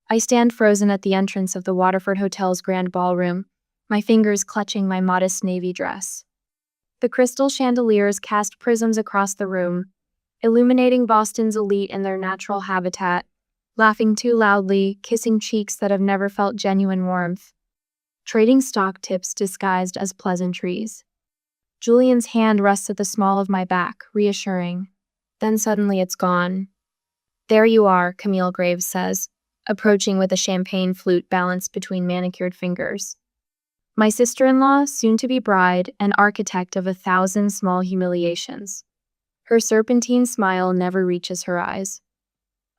I stand frozen at the entrance of the Waterford Hotel's grand ballroom, my fingers clutching my modest navy dress. The crystal chandeliers cast prisms across the room, illuminating Boston's elite in their natural habitat, laughing too loudly, kissing cheeks that have never felt genuine warmth, trading stock tips disguised as pleasantries. Julian's hand rests at the small of my back, reassuring. Then suddenly it's gone. "There you are," Camille Graves says, approaching with a champagne flute balanced between manicured fingers. My sister-in-law, soon-to-be bride, and architect of 1,000 small humiliations. Her serpentine smile never reaches her eyes.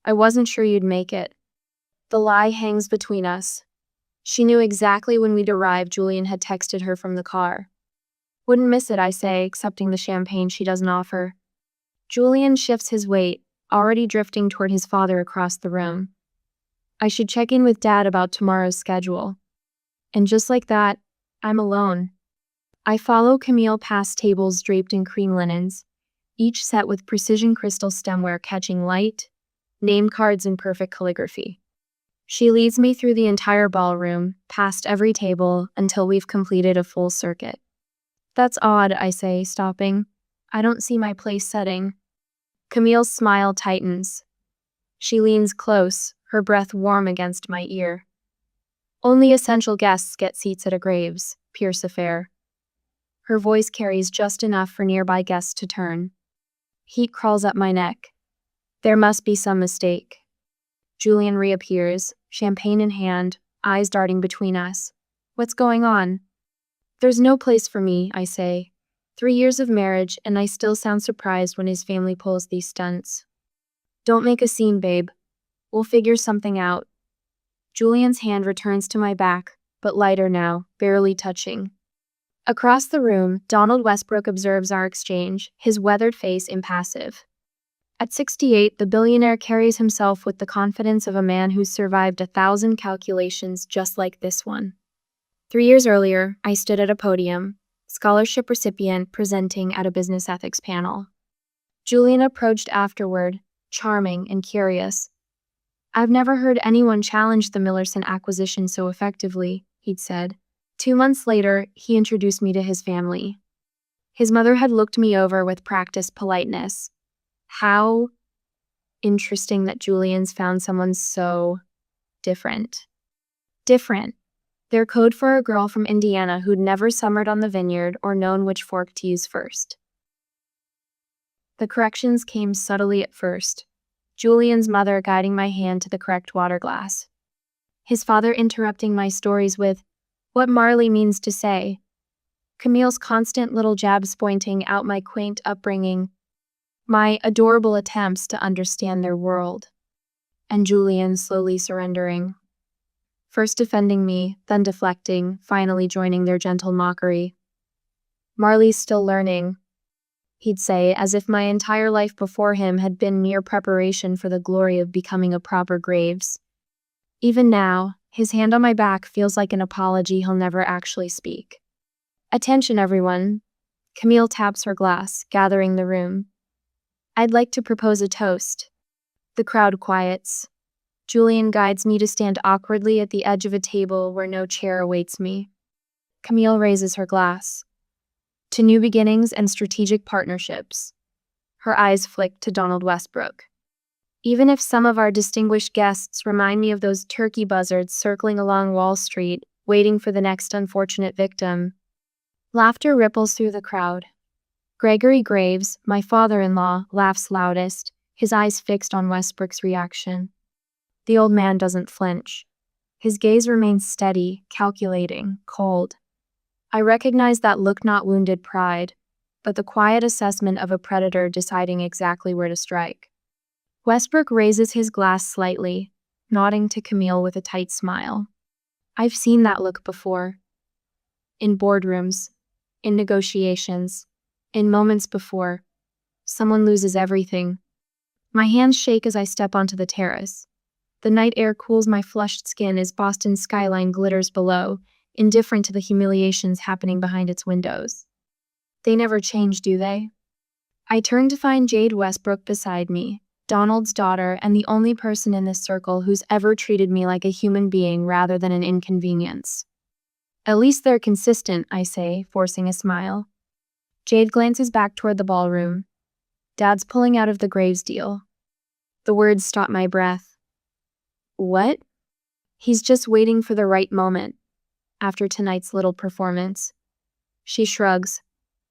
"I wasn't sure you'd make it." The lie hangs between us. She knew exactly when we'd arrive. Julian had texted her from the car. "Wouldn't miss it," I say, accepting the champagne she doesn't offer. Julian shifts his weight, already drifting toward his father across the room. "I should check in with Dad about tomorrow's schedule." And just like that, I'm alone. I follow Camille past tables draped in cream linens, each set with precision crystal stemware catching light, name cards in perfect calligraphy. She leads me through the entire ballroom, past every table, until we've completed a full circuit. "That's odd," I say, stopping. "I don't see my place setting." Camille's smile tightens. She leans close, her breath warm against my ear. "Only essential guests get seats at a Graves, Pierce affair." Her voice carries just enough for nearby guests to turn. Heat crawls up my neck. There must be some mistake. Julian reappears, champagne in hand, eyes darting between us. "What's going on?" "There's no place for me," I say. 3 years of marriage, and I still sound surprised when his family pulls these stunts. "Don't make a scene, babe. We'll figure something out." Julian's hand returns to my back, but lighter now, barely touching. Across the room, Donald Westbrook observes our exchange, his weathered face impassive. At 68, the billionaire carries himself with the confidence of a man who's survived 1,000 calculations just like this one. 3 years earlier, I stood at a podium, scholarship recipient presenting at a business ethics panel. Julian approached afterward, charming and curious. "I've never heard anyone challenge the Millerson acquisition so effectively," he'd said. 2 months later, he introduced me to his family. His mother had looked me over with practiced politeness. How interesting that Julian's found someone so different. Different. Their code for a girl from Indiana who'd never summered on the vineyard or known which fork to use first. The corrections came subtly at first. Julian's mother guiding my hand to the correct water glass. His father interrupting my stories with, "What Marley means to say." Camille's constant little jabs pointing out my quaint upbringing, my adorable attempts to understand their world. And Julian slowly surrendering. First defending me, then deflecting, finally joining their gentle mockery. "Marley's still learning," he'd say, as if my entire life before him had been mere preparation for the glory of becoming a proper Graves. Even now, his hand on my back feels like an apology he'll never actually speak. "Attention, everyone." Camille taps her glass, gathering the room. "I'd like to propose a toast." The crowd quiets. Julian guides me to stand awkwardly at the edge of a table where no chair awaits me. Camille raises her glass. "To new beginnings and strategic partnerships." Her eyes flick to Donald Westbrook. Even if some of our distinguished guests remind me of those turkey buzzards circling along Wall Street, waiting for the next unfortunate victim. Laughter ripples through the crowd. Gregory Graves, my father-in-law, laughs loudest, his eyes fixed on Westbrook's reaction. The old man doesn't flinch. His gaze remains steady, calculating, cold. I recognize that look, not wounded pride, but the quiet assessment of a predator deciding exactly where to strike. Westbrook raises his glass slightly, nodding to Camille with a tight smile. I've seen that look before. In boardrooms, in negotiations, in moments before someone loses everything. My hands shake as I step onto the terrace. The night air cools my flushed skin as Boston's skyline glitters below, indifferent to the humiliations happening behind its windows. They never change, do they? I turn to find Jade Westbrook beside me, Donald's daughter, and the only person in this circle who's ever treated me like a human being rather than an inconvenience. At least they're consistent, I say, forcing a smile. Jade glances back toward the ballroom. Dad's pulling out of the Graves deal. The words stop my breath. What? He's just waiting for the right moment. After tonight's little performance. She shrugs.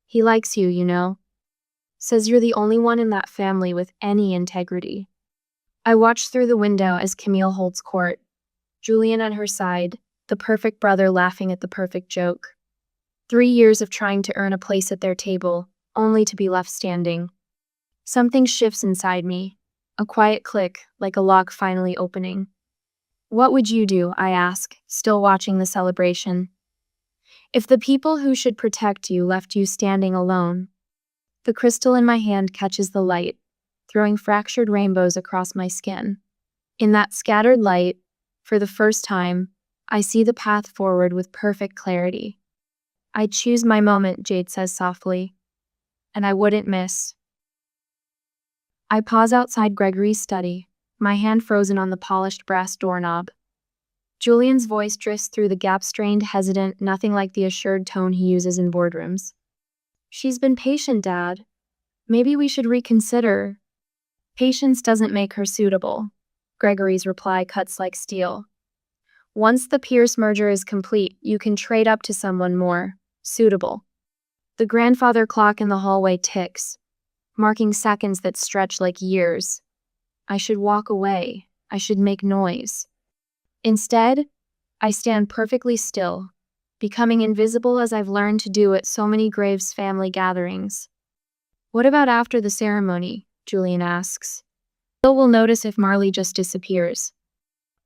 He likes you, you know. Says you're the only one in that family with any integrity. I watch through the window as Camille holds court. Julian at her side, the perfect brother laughing at the perfect joke. 3 years of trying to earn a place at their table, only to be left standing. Something shifts inside me. A quiet click, like a lock finally opening. What would you do, I ask, still watching the celebration, if the people who should protect you left you standing alone? The crystal in my hand catches the light, throwing fractured rainbows across my skin. In that scattered light, for the first time, I see the path forward with perfect clarity. I'd choose my moment, Jade says softly, and I wouldn't miss. I pause outside Gregory's study, my hand frozen on the polished brass doorknob. Julian's voice drifts through the gap-strained, hesitant, nothing like the assured tone he uses in boardrooms. She's been patient, Dad. Maybe we should reconsider. Patience doesn't make her suitable. Gregory's reply cuts like steel. Once the Pierce merger is complete, you can trade up to someone more suitable. The grandfather clock in the hallway ticks, marking seconds that stretch like years. I should walk away. I should make noise. Instead, I stand perfectly still, becoming invisible as I've learned to do at so many Graves family gatherings. What about after the ceremony? Julian asks. Bill will notice if Marley just disappears.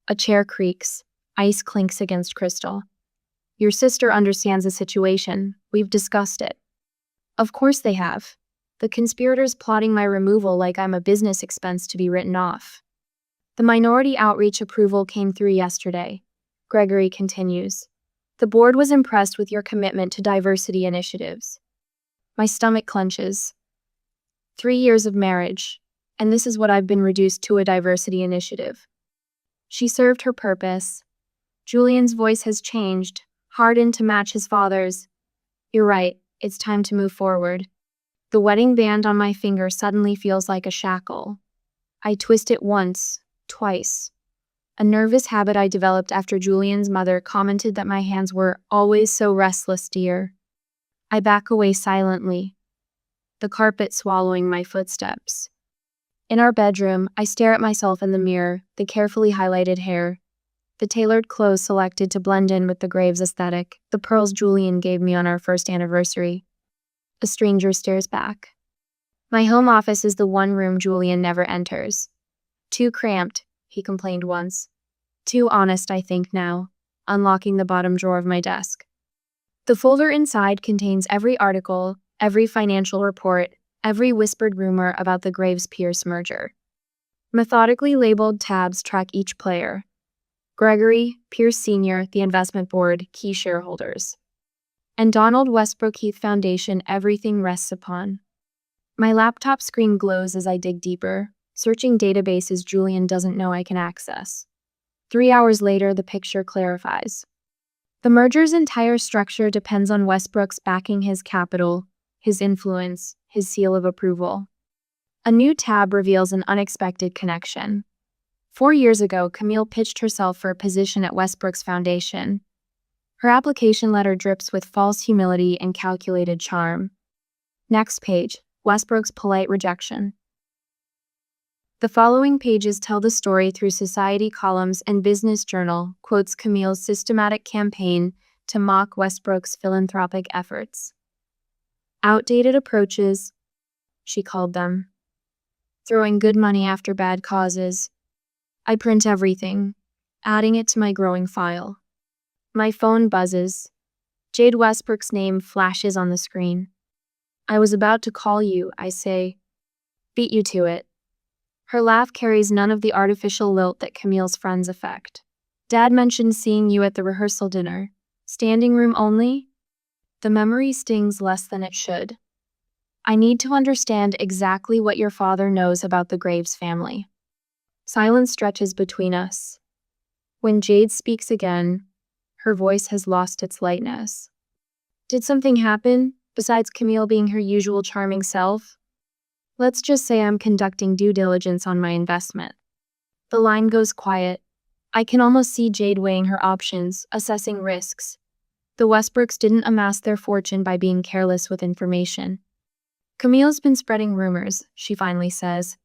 A chair creaks. Ice clinks against crystal. Your sister understands the situation. We've discussed it. Of course they have. The conspirators plotting my removal like I'm a business expense to be written off. The minority outreach approval came through yesterday. Gregory continues. The board was impressed with your commitment to diversity initiatives. My stomach clenches. 3 years of marriage, and this is what I've been reduced to, a diversity initiative. She served her purpose. Julian's voice has changed, hardened to match his father's. You're right, it's time to move forward. The wedding band on my finger suddenly feels like a shackle. I twist it once, twice. A nervous habit I developed after Julian's mother commented that my hands were always so restless, dear. I back away silently, the carpet swallowing my footsteps. In our bedroom, I stare at myself in the mirror, the carefully highlighted hair, the tailored clothes selected to blend in with the Graves aesthetic, the pearls Julian gave me on our first anniversary. A stranger stares back. My home office is the one room Julian never enters. Too cramped, he complained once. Too honest, I think now, unlocking the bottom drawer of my desk. The folder inside contains every article, every financial report, every whispered rumor about the Graves-Pierce merger. Methodically labeled tabs track each player. Gregory, Pierce Sr., the investment board, key shareholders. And Donald Westbrook Heath Foundation, everything rests upon. My laptop screen glows as I dig deeper, searching databases Julian doesn't know I can access. 3 hours later, the picture clarifies. The merger's entire structure depends on Westbrook's backing his capital, his influence, his seal of approval. A new tab reveals an unexpected connection. 4 years ago, Camille pitched herself for a position at Westbrook's foundation. Her application letter drips with false humility and calculated charm. Next page, Westbrook's polite rejection. The following pages tell the story through society columns and business journal, quotes Camille's systematic campaign to mock Westbrook's philanthropic efforts. Outdated approaches, she called them. Throwing good money after bad causes. I print everything, adding it to my growing file. My phone buzzes. Jade Westbrook's name flashes on the screen. I was about to call you, I say. Beat you to it. Her laugh carries none of the artificial lilt that Camille's friends affect. Dad mentioned seeing you at the rehearsal dinner. Standing room only? The memory stings less than it should. I need to understand exactly what your father knows about the Graves family. Silence stretches between us. When Jade speaks again, her voice has lost its lightness. Did something happen, besides Camille being her usual charming self? Let's just say I'm conducting due diligence on my investment. The line goes quiet. I can almost see Jade weighing her options, assessing risks. The Westbrooks didn't amass their fortune by being careless with information. Camille's been spreading rumors, she finally says,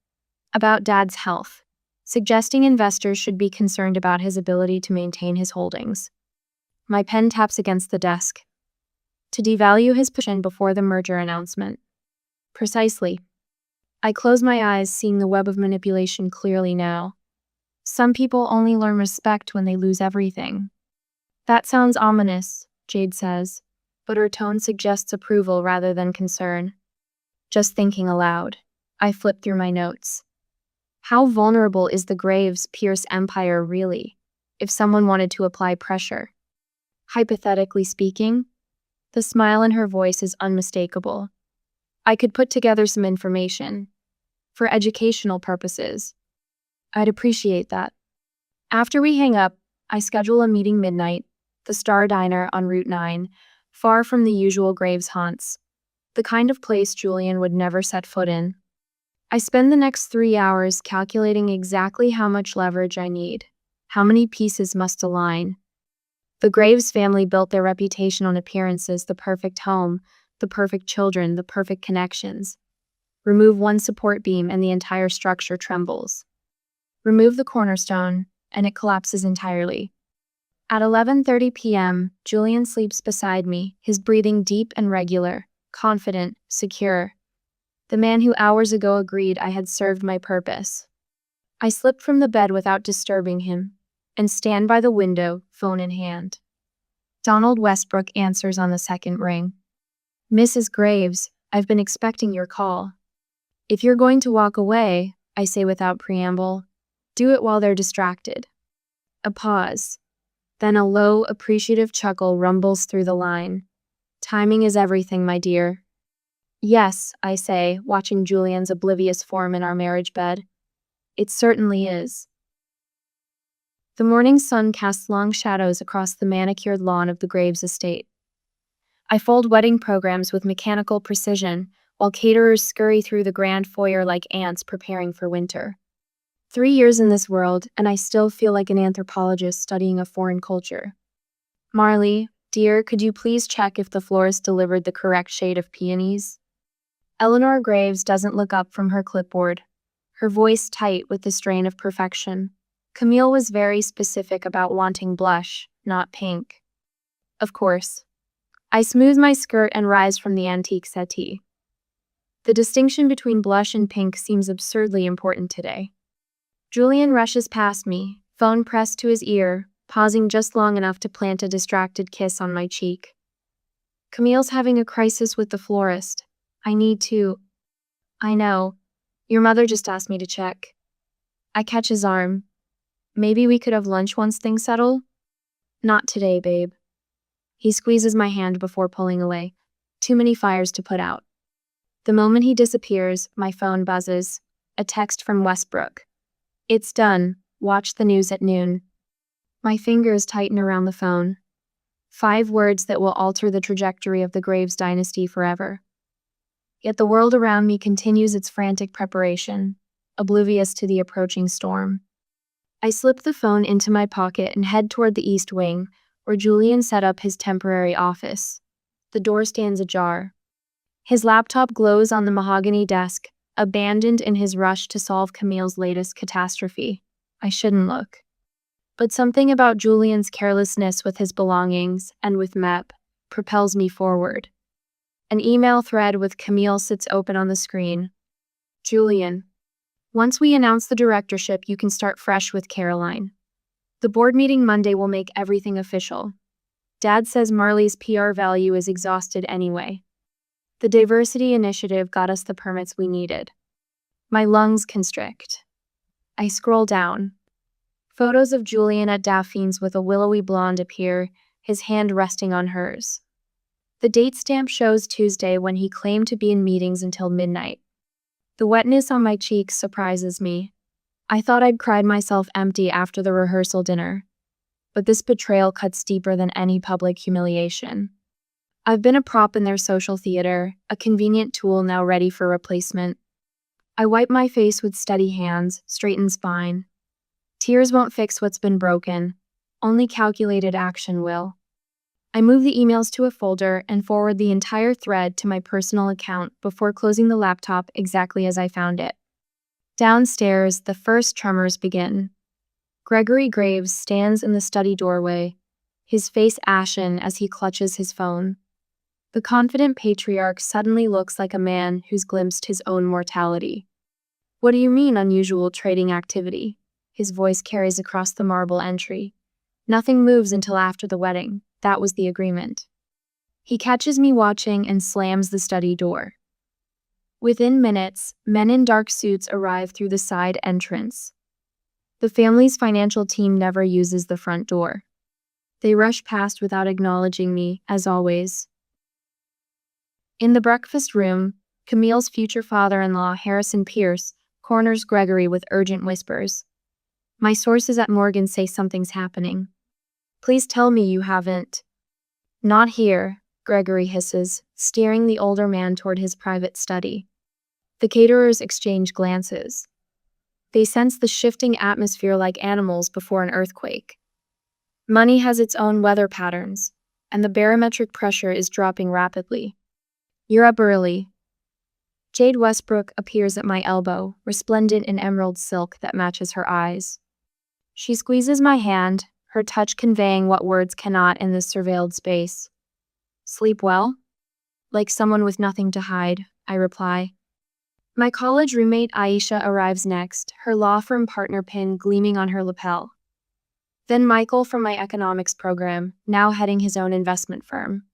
about Dad's health, suggesting investors should be concerned about his ability to maintain his holdings. My pen taps against the desk. To devalue his position before the merger announcement. Precisely. I close my eyes, seeing the web of manipulation clearly now. Some people only learn respect when they lose everything. That sounds ominous, Jade says, but her tone suggests approval rather than concern. Just thinking aloud, I flip through my notes. How vulnerable is the Graves-Pierce empire really, if someone wanted to apply pressure? Hypothetically speaking, the smile in her voice is unmistakable. I could put together some information. For educational purposes. I'd appreciate that. After we hang up, I schedule a meeting midnight, the Star Diner on Route 9, far from the usual Graves haunts. The kind of place Julian would never set foot in. I spend the next 3 hours calculating exactly how much leverage I need, how many pieces must align. The Graves family built their reputation on appearances, the perfect home, the perfect children, the perfect connections. Remove one support beam and the entire structure trembles. Remove the cornerstone, and it collapses entirely. At 11:30 p.m., Julian sleeps beside me, his breathing deep and regular, confident, secure. The man who hours ago agreed I had served my purpose. I slip from the bed without disturbing him, and stand by the window, phone in hand. Donald Westbrook answers on the second ring. Mrs. Graves, I've been expecting your call. If you're going to walk away, I say without preamble, do it while they're distracted. A pause. Then a low, appreciative chuckle rumbles through the line. Timing is everything, my dear. Yes, I say, watching Julian's oblivious form in our marriage bed. It certainly is. The morning sun casts long shadows across the manicured lawn of the Graves estate. I fold wedding programs with mechanical precision, while caterers scurry through the grand foyer like ants preparing for winter. 3 years in this world, and I still feel like an anthropologist studying a foreign culture. Marley, dear, could you please check if the florist delivered the correct shade of peonies? Eleanor Graves doesn't look up from her clipboard, her voice tight with the strain of perfection. Camille was very specific about wanting blush, not pink. Of course. I smooth my skirt and rise from the antique settee. The distinction between blush and pink seems absurdly important today. Julian rushes past me, phone pressed to his ear, pausing just long enough to plant a distracted kiss on my cheek. Camille's having a crisis with the florist. I need to. I know. Your mother just asked me to check. I catch his arm. Maybe we could have lunch once things settle? Not today, babe. He squeezes my hand before pulling away. Too many fires to put out. The moment he disappears, my phone buzzes. A text from Westbrook. It's done. Watch the news at noon. My fingers tighten around the phone. 5 words that will alter the trajectory of the Graves dynasty forever. Yet the world around me continues its frantic preparation, oblivious to the approaching storm. I slip the phone into my pocket and head toward the East Wing, where Julian set up his temporary office. The door stands ajar. His laptop glows on the mahogany desk, abandoned in his rush to solve Camille's latest catastrophe. I shouldn't look. But something about Julian's carelessness with his belongings and with Mep propels me forward. An email thread with Camille sits open on the screen. Julian, once we announce the directorship, you can start fresh with Caroline. The board meeting Monday will make everything official. Dad says Marley's PR value is exhausted anyway. The diversity initiative got us the permits we needed. My lungs constrict. I scroll down. Photos of Julian at Dauphine's with a willowy blonde appear, his hand resting on hers. The date stamp shows Tuesday when he claimed to be in meetings until midnight. The wetness on my cheeks surprises me. I thought I'd cried myself empty after the rehearsal dinner, but this betrayal cuts deeper than any public humiliation. I've been a prop in their social theater, a convenient tool now ready for replacement. I wipe my face with steady hands, straighten spine. Tears won't fix what's been broken. Only calculated action will. I move the emails to a folder and forward the entire thread to my personal account before closing the laptop exactly as I found it. Downstairs, the first tremors begin. Gregory Graves stands in the study doorway, his face ashen as he clutches his phone. The confident patriarch suddenly looks like a man who's glimpsed his own mortality. "What do you mean, unusual trading activity?" His voice carries across the marble entry. "Nothing moves until after the wedding. That was the agreement." He catches me watching and slams the study door. Within minutes, men in dark suits arrive through the side entrance. The family's financial team never uses the front door. They rush past without acknowledging me, as always. In the breakfast room, Camille's future father-in-law, Harrison Pierce, corners Gregory with urgent whispers. "My sources at Morgan say something's happening. Please tell me you haven't." "Not here," Gregory hisses, steering the older man toward his private study. The caterers exchange glances. They sense the shifting atmosphere like animals before an earthquake. Money has its own weather patterns, and the barometric pressure is dropping rapidly. "You're up early." Jade Westbrook appears at my elbow, resplendent in emerald silk that matches her eyes. She squeezes my hand, her touch conveying what words cannot in this surveilled space. "Sleep well?" "Like someone with nothing to hide," I reply. My college roommate Aisha arrives next, her law firm partner pin gleaming on her lapel. Then Michael from my economics program, now heading his own investment firm.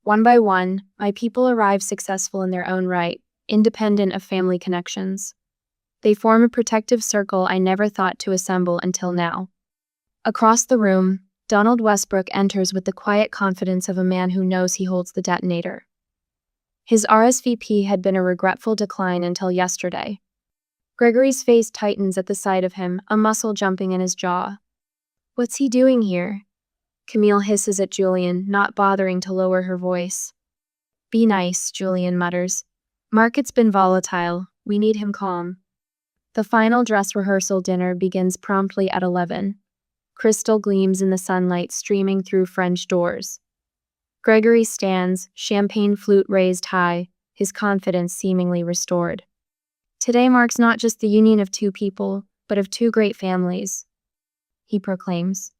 One by one, my people arrive successful in their own right, independent of family connections. They form a protective circle I never thought to assemble until now. Across the room, Donald Westbrook enters with the quiet confidence of a man who knows he holds the detonator. His RSVP had been a regretful decline until yesterday. Gregory's face tightens at the sight of him, a muscle jumping in his jaw. "What's he doing here?" Camille hisses at Julian, not bothering to lower her voice. "Be nice," Julian mutters. "Market's been volatile. We need him calm." The final dress rehearsal dinner begins promptly at 11. Crystal gleams in the sunlight streaming through French doors. Gregory stands, champagne flute raised high, his confidence seemingly restored. "Today marks not just the union of two people, but of two great families," he proclaims.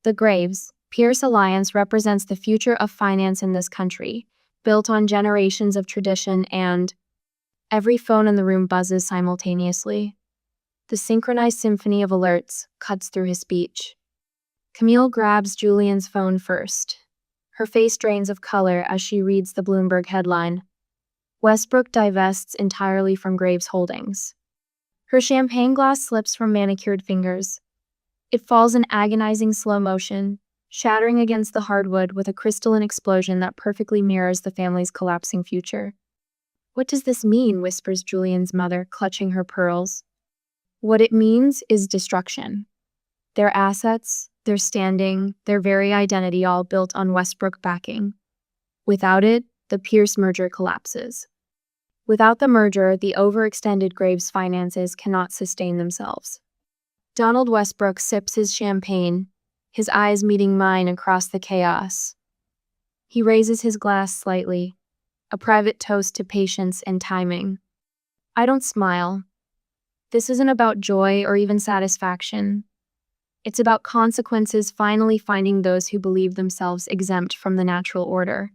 The Graves Pierce alliance represents the future of finance in this country, built on generations of tradition and... Every phone in the room buzzes simultaneously. The synchronized symphony of alerts cuts through his speech. Camille grabs Julian's phone first. Her face drains of color as she reads the Bloomberg headline. Westbrook divests entirely from Graves Holdings. Her champagne glass slips from manicured fingers. It falls in agonizing slow motion, shattering against the hardwood with a crystalline explosion that perfectly mirrors the family's collapsing future. "What does this mean?" whispers Julian's mother, clutching her pearls. "What it means is destruction. Their assets, their standing, their very identity all built on Westbrook backing. Without it, the Pierce merger collapses. Without the merger, the overextended Graves finances cannot sustain themselves." Donald Westbrook sips his champagne, his eyes meeting mine across the chaos. He raises his glass slightly, a private toast to patience and timing. I don't smile. This isn't about joy or even satisfaction. It's about consequences finally finding those who believe themselves exempt from the natural order.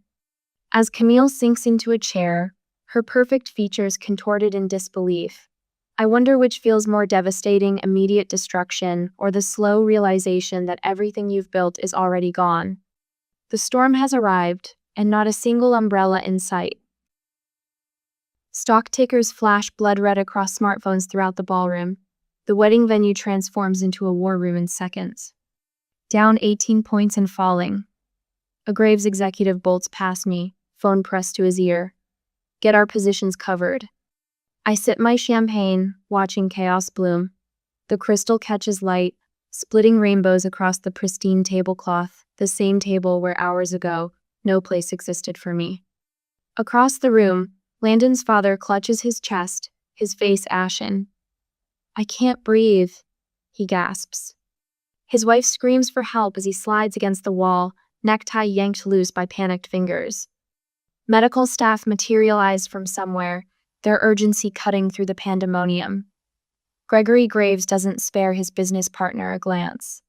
As Camille sinks into a chair, her perfect features contorted in disbelief, I wonder which feels more devastating: immediate destruction or the slow realization that everything you've built is already gone. The storm has arrived, and not a single umbrella in sight. Stock tickers flash blood red across smartphones throughout the ballroom. The wedding venue transforms into a war room in seconds. Down 18 points and falling. A Graves executive bolts past me, phone pressed to his ear. Get our positions covered. I sip my champagne, watching chaos bloom. The crystal catches light, splitting rainbows across the pristine tablecloth, the same table where hours ago, no place existed for me. Across the room, Landon's father clutches his chest, his face ashen. I can't breathe, he gasps. His wife screams for help as he slides against the wall, necktie yanked loose by panicked fingers. Medical staff materialized from somewhere, their urgency cutting through the pandemonium. Gregory Graves doesn't spare his business partner a glance.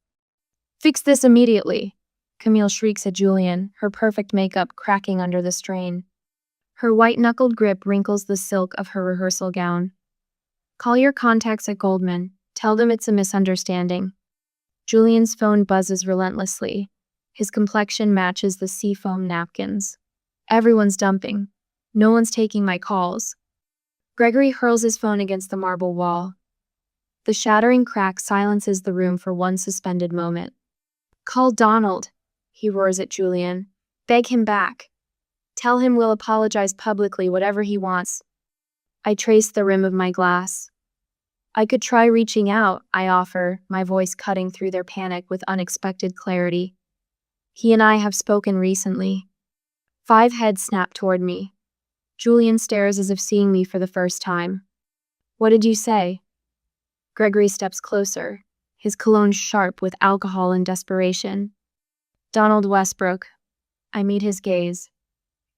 Fix this immediately, Camille shrieks at Julian, her perfect makeup cracking under the strain. Her white-knuckled grip wrinkles the silk of her rehearsal gown. Call your contacts at Goldman. Tell them it's a misunderstanding. Julian's phone buzzes relentlessly. His complexion matches the seafoam napkins. Everyone's dumping. No one's taking my calls. Gregory hurls his phone against the marble wall. The shattering crack silences the room for one suspended moment. Call Donald, he roars at Julian. Beg him back. Tell him we'll apologize publicly, whatever he wants. I trace the rim of my glass. I could try reaching out, I offer, my voice cutting through their panic with unexpected clarity. He and I have spoken recently. 5 heads snap toward me. Julian stares as if seeing me for the first time. What did you say? Gregory steps closer, his cologne sharp with alcohol and desperation. Donald Westbrook. I meet his gaze.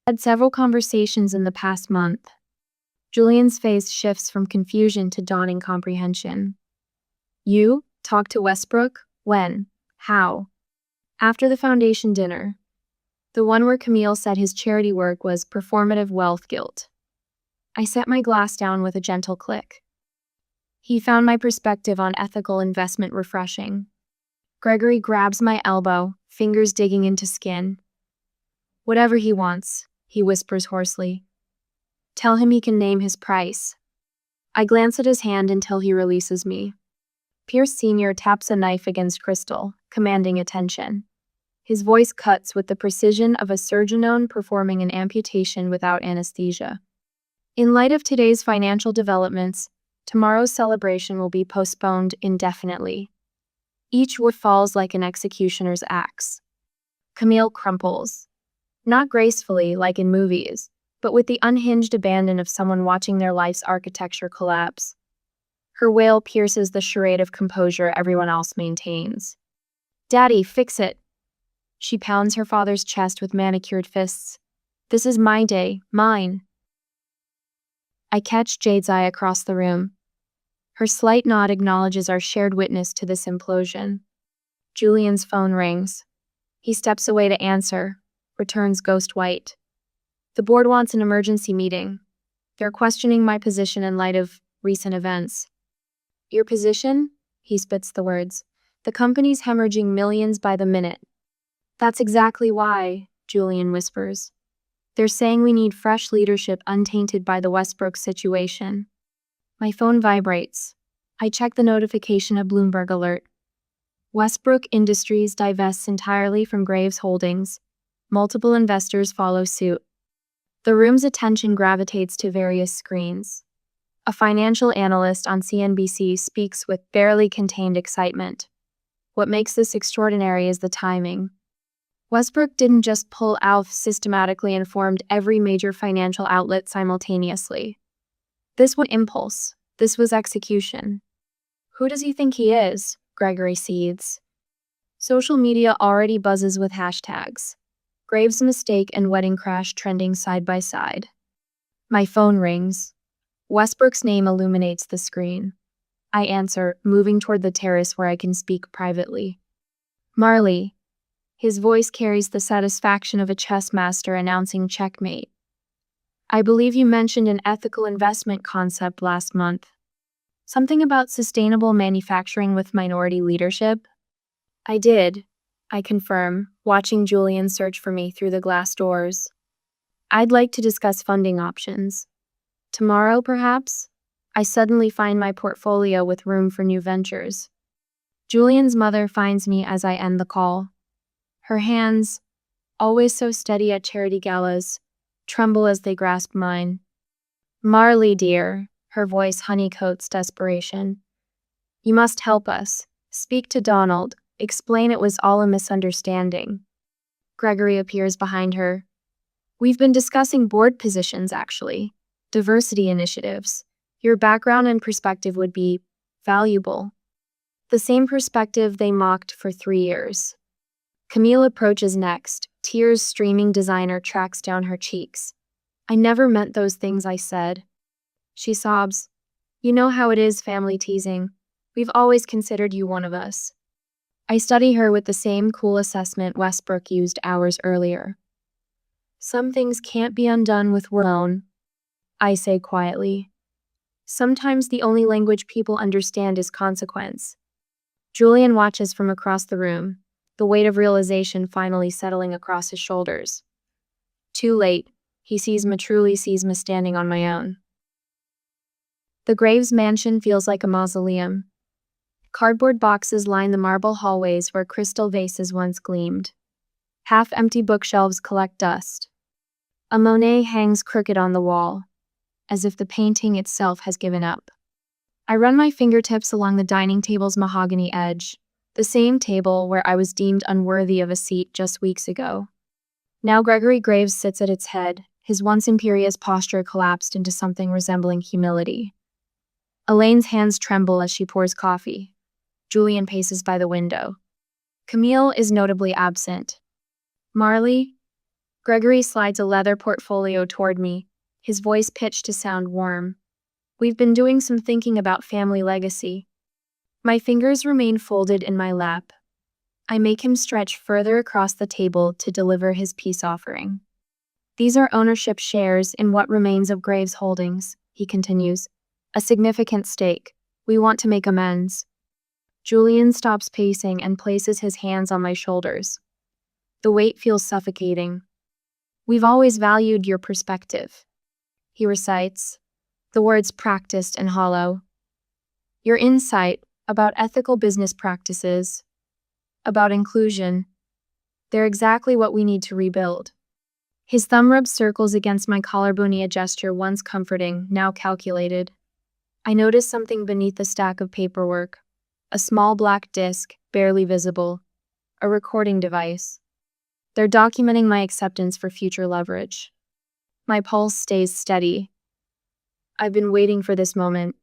Had several conversations in the past month. Julian's face shifts from confusion to dawning comprehension. You talked to Westbrook? When? How? After the foundation dinner. The one where Camille said his charity work was performative wealth guilt. I set my glass down with a gentle click. He found my perspective on ethical investment refreshing. Gregory grabs my elbow, fingers digging into skin. Whatever he wants, he whispers hoarsely. Tell him he can name his price. I glance at his hand until he releases me. Pierce Sr. taps a knife against Crystal, commanding attention. His voice cuts with the precision of a surgeon performing an amputation without anesthesia. In light of today's financial developments, tomorrow's celebration will be postponed indefinitely. Each word falls like an executioner's axe. Camille crumples. Not gracefully, like in movies, but with the unhinged abandon of someone watching their life's architecture collapse. Her wail pierces the charade of composure everyone else maintains. Daddy, fix it. She pounds her father's chest with manicured fists. This is my day, mine. I catch Jade's eye across the room. Her slight nod acknowledges our shared witness to this implosion. Julian's phone rings. He steps away to answer, returns ghost white. The board wants an emergency meeting. They're questioning my position in light of recent events. Your position? He spits the words. The company's hemorrhaging millions by the minute. That's exactly why, Julian whispers. They're saying we need fresh leadership untainted by the Westbrook situation. My phone vibrates. I check the notification, a Bloomberg alert. Westbrook Industries divests entirely from Graves Holdings. Multiple investors follow suit. The room's attention gravitates to various screens. A financial analyst on CNBC speaks with barely contained excitement. What makes this extraordinary is the timing. Westbrook didn't just pull out, systematically informed every major financial outlet simultaneously. This was impulse. This was execution. Who does he think he is? Gregory seethes. Social media already buzzes with hashtags. Graves' mistake and wedding crash trending side by side. My phone rings. Westbrook's name illuminates the screen. I answer, moving toward the terrace where I can speak privately. Marley. His voice carries the satisfaction of a chess master announcing checkmate. I believe you mentioned an ethical investment concept last month. Something about sustainable manufacturing with minority leadership? I did, I confirm, watching Julian search for me through the glass doors. I'd like to discuss funding options. Tomorrow, perhaps? I suddenly find my portfolio with room for new ventures. Julian's mother finds me as I end the call. Her hands, always so steady at charity galas, tremble as they grasp mine. Marley, dear, her voice honeycoats desperation. You must help us. Speak to Donald. Explain it was all a misunderstanding. Gregory appears behind her. We've been discussing board positions, actually. Diversity initiatives. Your background and perspective would be valuable. The same perspective they mocked for 3 years. Camille approaches next, tears streaming. Designer tracks down her cheeks. I never meant those things I said. She sobs. You know how it is, family teasing. We've always considered you one of us. I study her with the same cool assessment Westbrook used hours earlier. Some things can't be undone with words, I say quietly. Sometimes the only language people understand is consequence. Julian watches from across the room, the weight of realization finally settling across his shoulders. Too late, he sees me, truly sees me standing on my own. The Graves mansion feels like a mausoleum. Cardboard boxes line the marble hallways where crystal vases once gleamed. Half-empty bookshelves collect dust. A Monet hangs crooked on the wall, as if the painting itself has given up. I run my fingertips along the dining table's mahogany edge, the same table where I was deemed unworthy of a seat just weeks ago. Now Gregory Graves sits at its head, his once imperious posture collapsed into something resembling humility. Elaine's hands tremble as she pours coffee. Julian paces by the window. Camille is notably absent. Marley? Gregory slides a leather portfolio toward me, his voice pitched to sound warm. We've been doing some thinking about family legacy. My fingers remain folded in my lap. I make him stretch further across the table to deliver his peace offering. These are ownership shares in what remains of Graves Holdings, he continues. A significant stake. We want to make amends. Julian stops pacing and places his hands on my shoulders. The weight feels suffocating. We've always valued your perspective, he recites, the words practiced and hollow. Your insight about ethical business practices, about inclusion. They're exactly what we need to rebuild. His thumb rubs circles against my collarbone, a gesture once comforting, now calculated. I notice something beneath the stack of paperwork. A small black disc, barely visible. A recording device. They're documenting my acceptance for future leverage. My pulse stays steady. I've been waiting for this moment.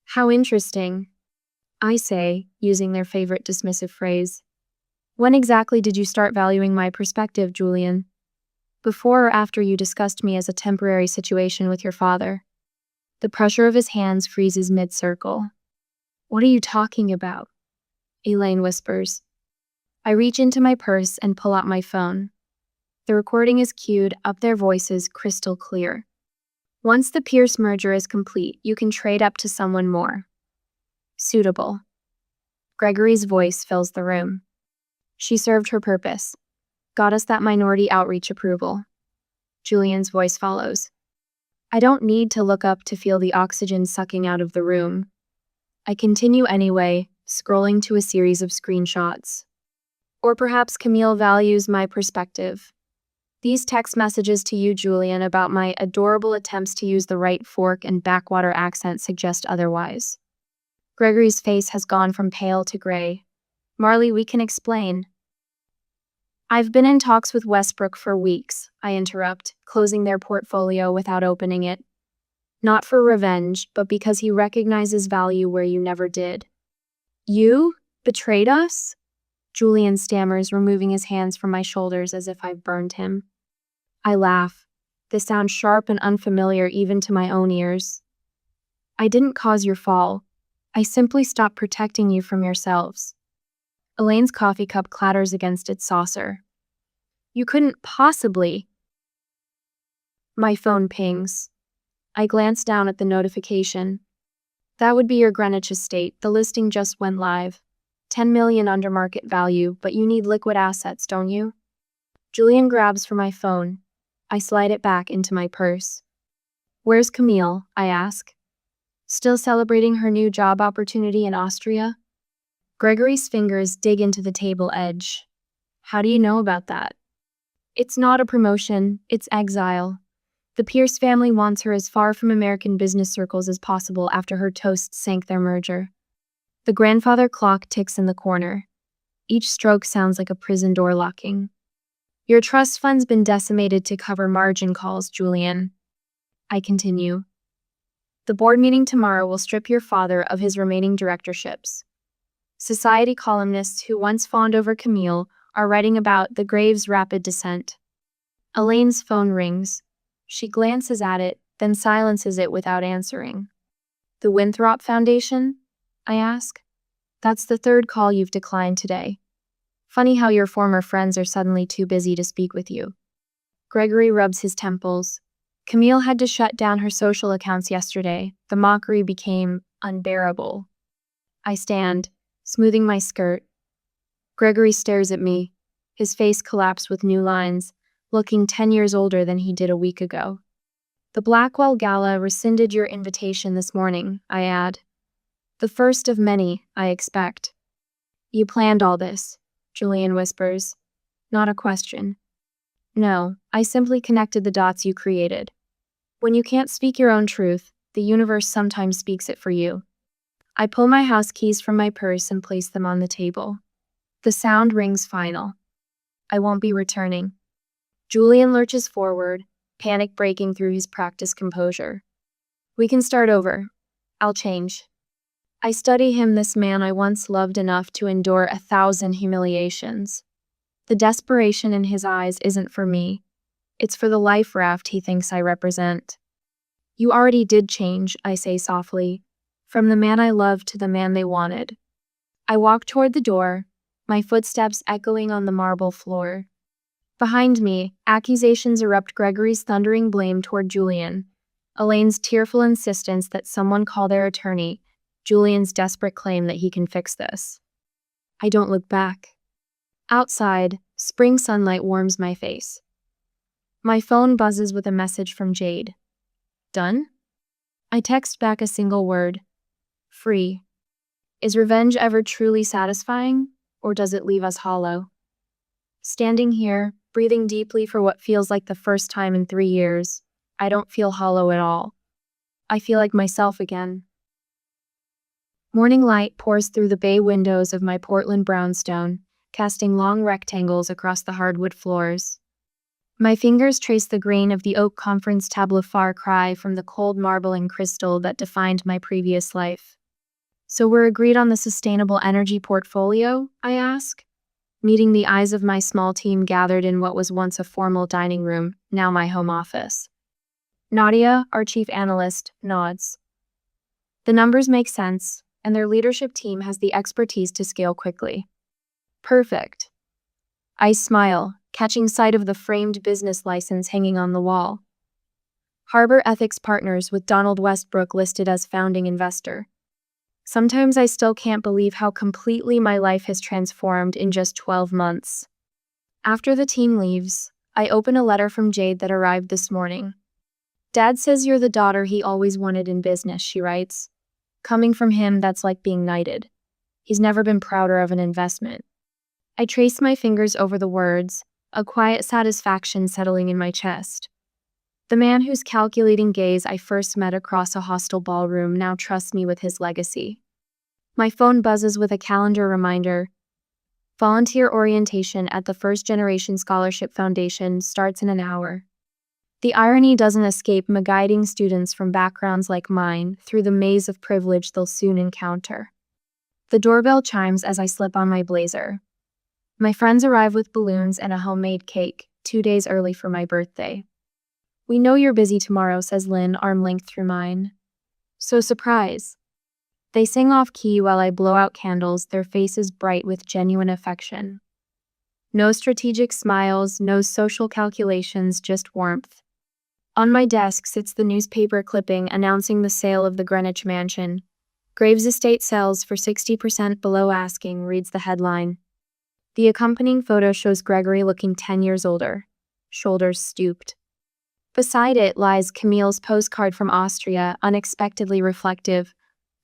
How interesting, I say, using their favorite dismissive phrase. When exactly did you start valuing my perspective, Julian? Before or after you discussed me as a temporary situation with your father? The pressure of his hands freezes mid-circle. What are you talking about? Elaine whispers. I reach into my purse and pull out my phone. The recording is queued up, their voices crystal clear. Once the Pierce merger is complete, you can trade up to someone more suitable. Gregory's voice fills the room. She served her purpose. Got us that minority outreach approval. Julian's voice follows. I don't need to look up to feel the oxygen sucking out of the room. I continue anyway, scrolling to a series of screenshots. Or perhaps Camille values my perspective. These text messages to you, Julian, about my adorable attempts to use the right fork and backwater accent suggest otherwise. Gregory's face has gone from pale to gray. Marley, we can explain. I've been in talks with Westbrook for weeks, I interrupt, closing their portfolio without opening it. Not for revenge, but because he recognizes value where you never did. You betrayed us? Julian stammers, removing his hands from my shoulders as if I've burned him. I laugh. This sounds sharp and unfamiliar even to my own ears. I didn't cause your fall. I simply stopped protecting you from yourselves. Elaine's coffee cup clatters against its saucer. You couldn't possibly. My phone pings. I glance down at the notification. That would be your Greenwich estate. The listing just went live. 10 million under market value, but you need liquid assets, don't you? Julian grabs for my phone. I slide it back into my purse. Where's Camille? I ask. Still celebrating her new job opportunity in Austria? Gregory's fingers dig into the table edge. How do you know about that? It's not a promotion, it's exile. The Pierce family wants her as far from American business circles as possible after her toast sank their merger. The grandfather clock ticks in the corner. Each stroke sounds like a prison door locking. Your trust fund's been decimated to cover margin calls, Julian. I continue. The board meeting tomorrow will strip your father of his remaining directorships. Society columnists who once fawned over Camille are writing about the grave's rapid descent. Elaine's phone rings. She glances at it, then silences it without answering. The Winthrop Foundation? I ask. That's the third call you've declined today. Funny how your former friends are suddenly too busy to speak with you. Gregory rubs his temples. Camille had to shut down her social accounts yesterday. The mockery became unbearable. I stand, smoothing my skirt. Gregory stares at me, his face collapsed with new lines, looking 10 years older than he did a week ago. The Blackwell Gala rescinded your invitation this morning, I add. The first of many, I expect. You planned all this, Julian whispers. Not a question. No, I simply connected the dots you created. When you can't speak your own truth, the universe sometimes speaks it for you. I pull my house keys from my purse and place them on the table. The sound rings final. I won't be returning. Julian lurches forward, panic breaking through his practiced composure. We can start over. I'll change. I study him, this man I once loved enough to endure 1,000 humiliations. The desperation in his eyes isn't for me. It's for the life raft he thinks I represent. You already did change, I say softly, from the man I loved to the man they wanted. I walk toward the door, my footsteps echoing on the marble floor. Behind me, accusations erupt, Gregory's thundering blame toward Julian, Elaine's tearful insistence that someone call their attorney, Julian's desperate claim that he can fix this. I don't look back. Outside, spring sunlight warms my face. My phone buzzes with a message from Jade. Done? I text back a single word. Free. Is revenge ever truly satisfying, or does it leave us hollow? Standing here, breathing deeply for what feels like the first time in 3 years, I don't feel hollow at all. I feel like myself again. Morning light pours through the bay windows of my Portland brownstone, casting long rectangles across the hardwood floors. My fingers trace the grain of the oak conference table, far cry from the cold marble and crystal that defined my previous life. So we're agreed on the sustainable energy portfolio, I ask, meeting the eyes of my small team gathered in what was once a formal dining room, now my home office. Nadia, our chief analyst, nods. The numbers make sense, and their leadership team has the expertise to scale quickly. Perfect. I smile, catching sight of the framed business license hanging on the wall. Harbor Ethics Partners with Donald Westbrook listed as founding investor. Sometimes I still can't believe how completely my life has transformed in just 12 months. After the team leaves, I open a letter from Jade that arrived this morning. Dad says you're the daughter he always wanted in business, she writes. Coming from him, that's like being knighted. He's never been prouder of an investment. I trace my fingers over the words, a quiet satisfaction settling in my chest. The man whose calculating gaze I first met across a hostile ballroom now trusts me with his legacy. My phone buzzes with a calendar reminder. Volunteer orientation at the First Generation Scholarship Foundation starts in an hour. The irony doesn't escape me, guiding students from backgrounds like mine through the maze of privilege they'll soon encounter. The doorbell chimes as I slip on my blazer. My friends arrive with balloons and a homemade cake, 2 days early for my birthday. We know you're busy tomorrow, says Lynn, arm length through mine. So surprise. They sing off key while I blow out candles, their faces bright with genuine affection. No strategic smiles, no social calculations, just warmth. On my desk sits the newspaper clipping announcing the sale of the Greenwich mansion. Graves Estate sells for 60% below asking, reads the headline. The accompanying photo shows Gregory looking 10 years older, shoulders stooped. Beside it lies Camille's postcard from Austria, unexpectedly reflective.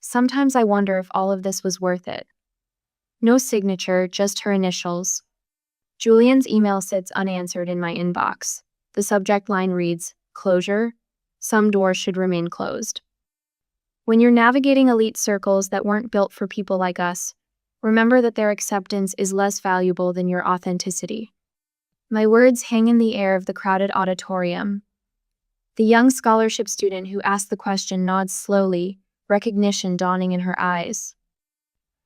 Sometimes I wonder if all of this was worth it. No signature, just her initials. Julian's email sits unanswered in my inbox. The subject line reads, "Closure. Some doors should remain closed." When you're navigating elite circles that weren't built for people like us, remember that their acceptance is less valuable than your authenticity. My words hang in the air of the crowded auditorium. The young scholarship student who asked the question nods slowly, recognition dawning in her eyes.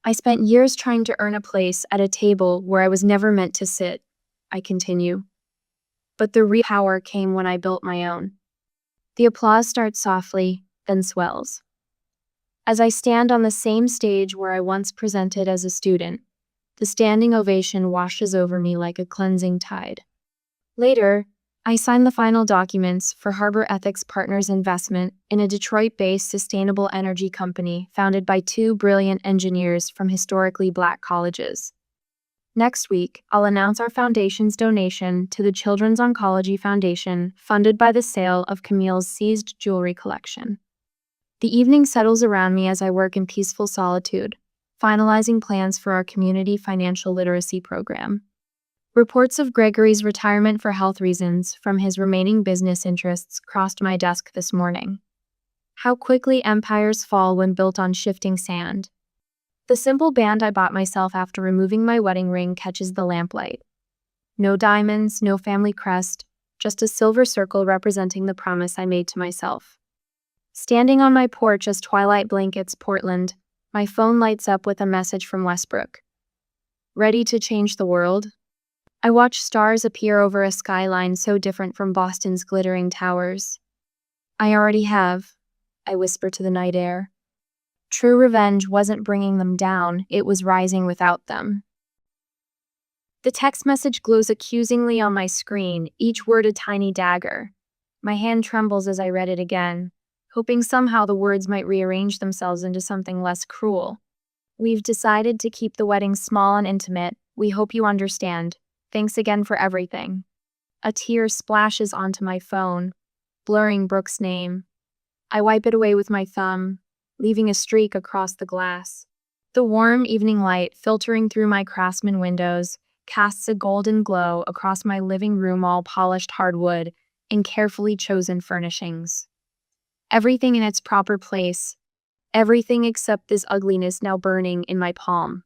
I spent years trying to earn a place at a table where I was never meant to sit, I continue. But the real power came when I built my own. The applause starts softly, then swells. As I stand on the same stage where I once presented as a student, the standing ovation washes over me like a cleansing tide. Later, I signed the final documents for Harbor Ethics Partners investment in a Detroit-based sustainable energy company founded by two brilliant engineers from historically Black colleges. Next week, I'll announce our foundation's donation to the Children's Oncology Foundation, funded by the sale of Camille's seized jewelry collection. The evening settles around me as I work in peaceful solitude, finalizing plans for our community financial literacy program. Reports of Gregory's retirement for health reasons from his remaining business interests crossed my desk this morning. How quickly empires fall when built on shifting sand. The simple band I bought myself after removing my wedding ring catches the lamplight. No diamonds, no family crest, just a silver circle representing the promise I made to myself. Standing on my porch as twilight blankets Portland, my phone lights up with a message from Westbrook. Ready to change the world? I watch stars appear over a skyline so different from Boston's glittering towers. I already have, I whisper to the night air. True revenge wasn't bringing them down, it was rising without them. The text message glows accusingly on my screen, each word a tiny dagger. My hand trembles as I read it again, hoping somehow the words might rearrange themselves into something less cruel. We've decided to keep the wedding small and intimate. We hope you understand. Thanks again for everything. A tear splashes onto my phone, blurring Brooke's name. I wipe it away with my thumb, leaving a streak across the glass. The warm evening light filtering through my Craftsman windows casts a golden glow across my living room, all polished hardwood in carefully chosen furnishings. Everything in its proper place, everything except this ugliness now burning in my palm.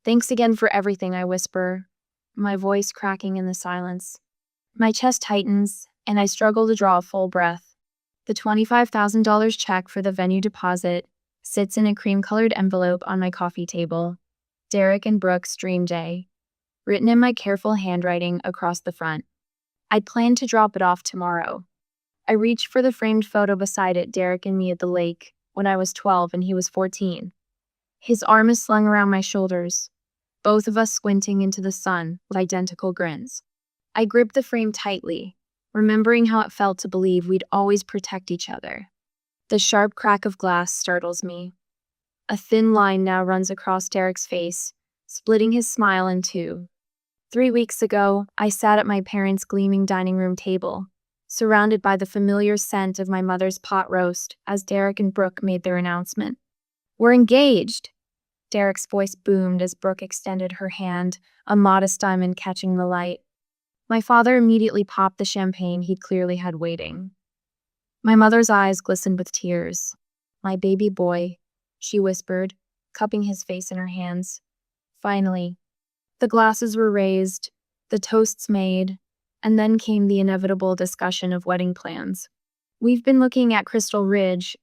Thanks again for everything, I whisper, my voice cracking in the silence. My chest tightens, and I struggle to draw a full breath. The $25,000 check for the venue deposit sits in a cream-colored envelope on my coffee table. Derek and Brooke's dream day, written in my careful handwriting across the front. I'd planned to drop it off tomorrow. I reached for the framed photo beside it, Derek and me at the lake, when I was 12 and he was 14. His arm is slung around my shoulders, both of us squinting into the sun with identical grins. I gripped the frame tightly, remembering how it felt to believe we'd always protect each other. The sharp crack of glass startles me. A thin line now runs across Derek's face, splitting his smile in two. 3 weeks ago, I sat at my parents' gleaming dining room table, surrounded by the familiar scent of my mother's pot roast as Derek and Brooke made their announcement. "We're engaged!" Derek's voice boomed as Brooke extended her hand, a modest diamond catching the light. My father immediately popped the champagne he'd clearly had waiting. My mother's eyes glistened with tears. "My baby boy," she whispered, cupping his face in her hands. Finally, the glasses were raised, the toasts made, and then came the inevitable discussion of wedding plans. "We've been looking at Crystal Ridge,"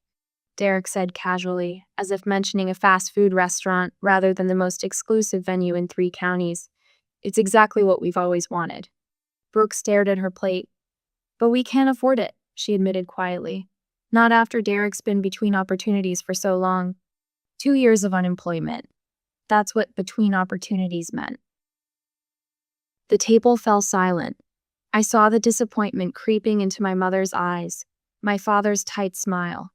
Derek said casually, as if mentioning a fast food restaurant rather than the most exclusive venue in 3 counties. "It's exactly what we've always wanted." Brooke stared at her plate. "But we can't afford it," she admitted quietly. "Not after Derek's been between opportunities for so long. 2 years of unemployment. That's what between opportunities meant." The table fell silent. I saw the disappointment creeping into my mother's eyes, my father's tight smile.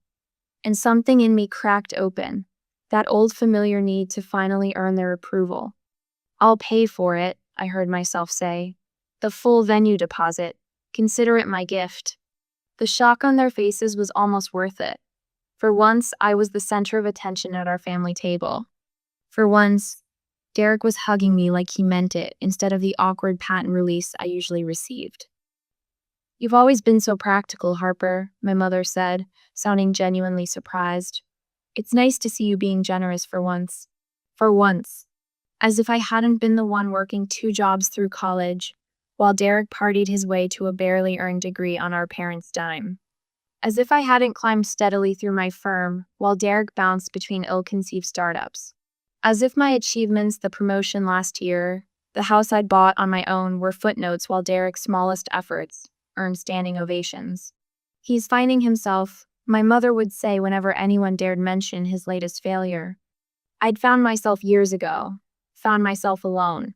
And something in me cracked open, that old familiar need to finally earn their approval. "I'll pay for it," I heard myself say. "The full venue deposit. Consider it my gift." The shock on their faces was almost worth it. For once, I was the center of attention at our family table. For once, Derek was hugging me like he meant it, instead of the awkward pat and release I usually received. "You've always been so practical, Harper," my mother said, sounding genuinely surprised. "It's nice to see you being generous for once." For once. As if I hadn't been the one working 2 jobs through college, while Derek partied his way to a barely earned degree on our parents' dime. As if I hadn't climbed steadily through my firm, while Derek bounced between ill-conceived startups. As if my achievements, the promotion last year, the house I'd bought on my own, were footnotes while Derek's smallest efforts earned standing ovations. "He's finding himself," my mother would say whenever anyone dared mention his latest failure. I'd found myself years ago, found myself alone.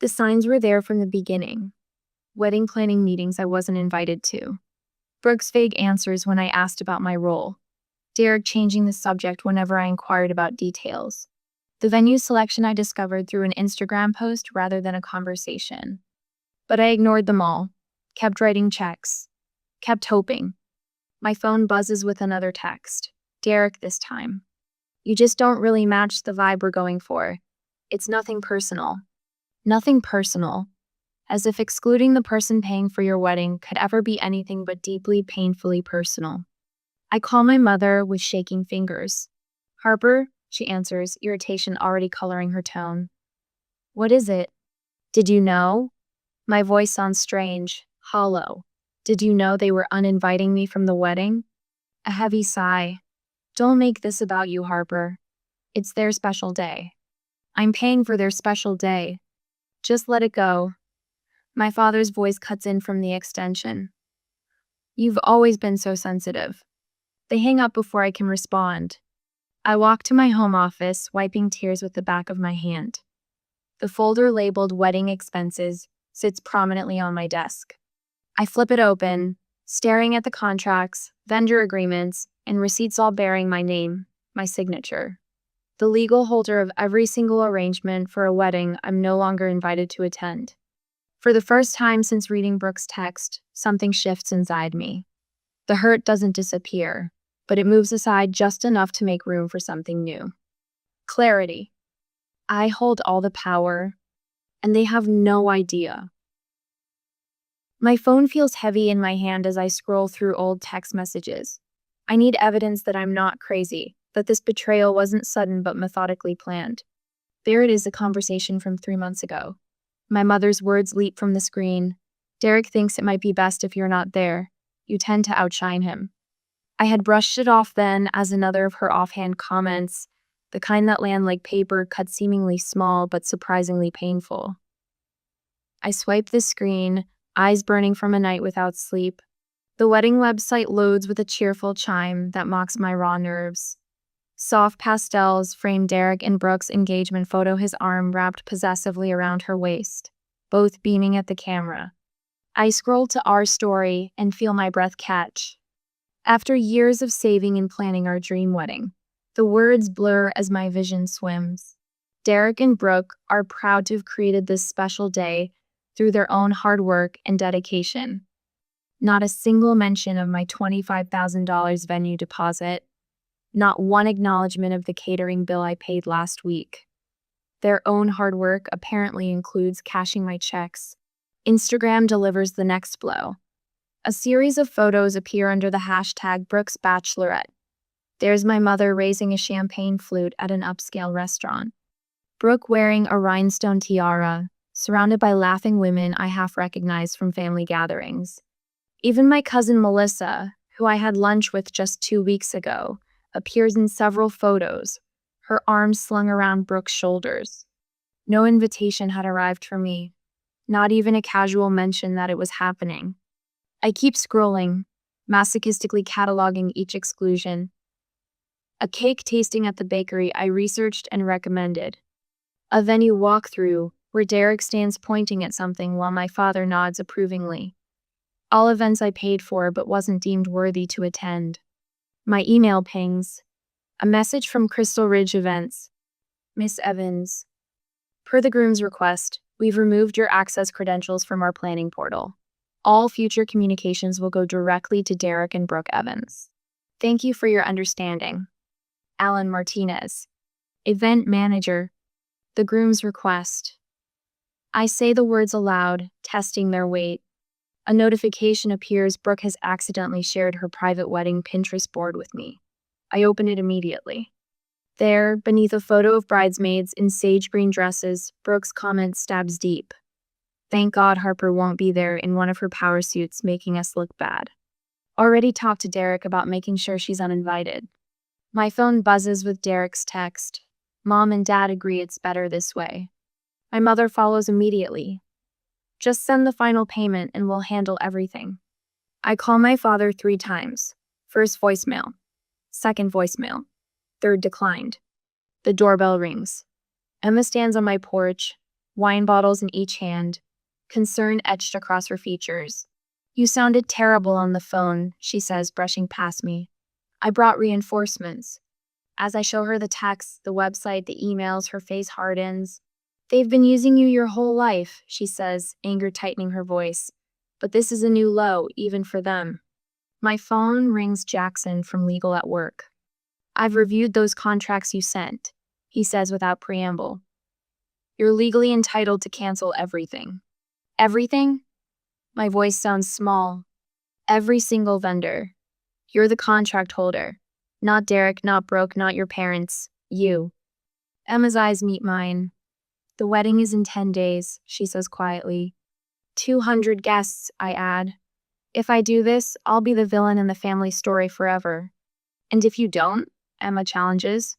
The signs were there from the beginning. Wedding planning meetings I wasn't invited to. Brooke's vague answers when I asked about my role. Derek changing the subject whenever I inquired about details. The venue selection I discovered through an Instagram post rather than a conversation. But I ignored them all, kept writing checks, kept hoping. My phone buzzes with another text. Derek this time. "You just don't really match the vibe we're going for. It's nothing personal." Nothing personal. As if excluding the person paying for your wedding could ever be anything but deeply, painfully personal. I call my mother with shaking fingers. "Harper," she answers, irritation already coloring her tone. "What is it?" "Did you know?" My voice sounds strange, hollow. "Did you know they were uninviting me from the wedding?" A heavy sigh. "Don't make this about you, Harper. It's their special day. I'm paying for their special day. Just let it go." My father's voice cuts in from the extension. "You've always been so sensitive." They hang up before I can respond. I walk to my home office, wiping tears with the back of my hand. The folder labeled "Wedding Expenses" sits prominently on my desk. I flip it open, staring at the contracts, vendor agreements, and receipts all bearing my name, my signature. The legal holder of every single arrangement for a wedding I'm no longer invited to attend. For the first time since reading Brooke's text, something shifts inside me. The hurt doesn't disappear, but it moves aside just enough to make room for something new. Clarity. I hold all the power, and they have no idea. My phone feels heavy in my hand as I scroll through old text messages. I need evidence that I'm not crazy, that this betrayal wasn't sudden but methodically planned. There it is, a conversation from 3 months ago. My mother's words leap from the screen. "Derek thinks it might be best if you're not there. You tend to outshine him." I had brushed it off then as another of her offhand comments, the kind that land like paper, cut seemingly small but surprisingly painful. I swipe the screen, eyes burning from a night without sleep. The wedding website loads with a cheerful chime that mocks my raw nerves. Soft pastels frame Derek and Brooke's engagement photo, his arm wrapped possessively around her waist, both beaming at the camera. I scroll to our story and feel my breath catch. After years of saving and planning our dream wedding, the words blur as my vision swims. Derek and Brooke are proud to have created this special day through their own hard work and dedication. Not a single mention of my $25,000 venue deposit. Not one acknowledgement of the catering bill I paid last week. Their own hard work apparently includes cashing my checks. Instagram delivers the next blow. A series of photos appear under the hashtag Brooke's Bachelorette. There's my mother raising a champagne flute at an upscale restaurant. Brooke wearing a rhinestone tiara, surrounded by laughing women I half recognize from family gatherings. Even my cousin Melissa, who I had lunch with just 2 weeks ago, appears in several photos, her arms slung around Brooke's shoulders. No invitation had arrived for me, not even a casual mention that it was happening. I keep scrolling, masochistically cataloging each exclusion. A cake tasting at the bakery I researched and recommended. A venue walkthrough where Derek stands pointing at something while my father nods approvingly. All events I paid for but wasn't deemed worthy to attend. My email pings. A message from Crystal Ridge Events. Miss Evans. Per the groom's request, we've removed your access credentials from our planning portal. All future communications will go directly to Derek and Brooke Evans. Thank you for your understanding. Alan Martinez. Event Manager. The groom's request. I say the words aloud, testing their weight. A notification appears Brooke has accidentally shared her private wedding Pinterest board with me. I open it immediately. There, beneath a photo of bridesmaids in sage green dresses, Brooke's comment stabs deep. Thank God Harper won't be there in one of her power suits making us look bad. Already talked to Derek about making sure she's uninvited. My phone buzzes with Derek's text. Mom and Dad agree it's better this way. My mother follows immediately. Just send the final payment and we'll handle everything. I call my father 3 times. First voicemail. Second voicemail. Third declined. The doorbell rings. Emma stands on my porch, wine bottles in each hand, concern etched across her features. You sounded terrible on the phone, she says, brushing past me. I brought reinforcements. As I show her the texts, the website, the emails, her face hardens. They've been using you your whole life, she says, anger tightening her voice. But this is a new low, even for them. My phone rings Jackson from legal at work. I've reviewed those contracts you sent, he says without preamble. You're legally entitled to cancel everything. Everything? My voice sounds small. Every single vendor. You're the contract holder. Not Derek, not Brooke, not your parents. You. Emma's eyes meet mine. The wedding is in 10 days, she says quietly. 200 guests, I add. If I do this, I'll be the villain in the family story forever. And if you don't, Emma challenges,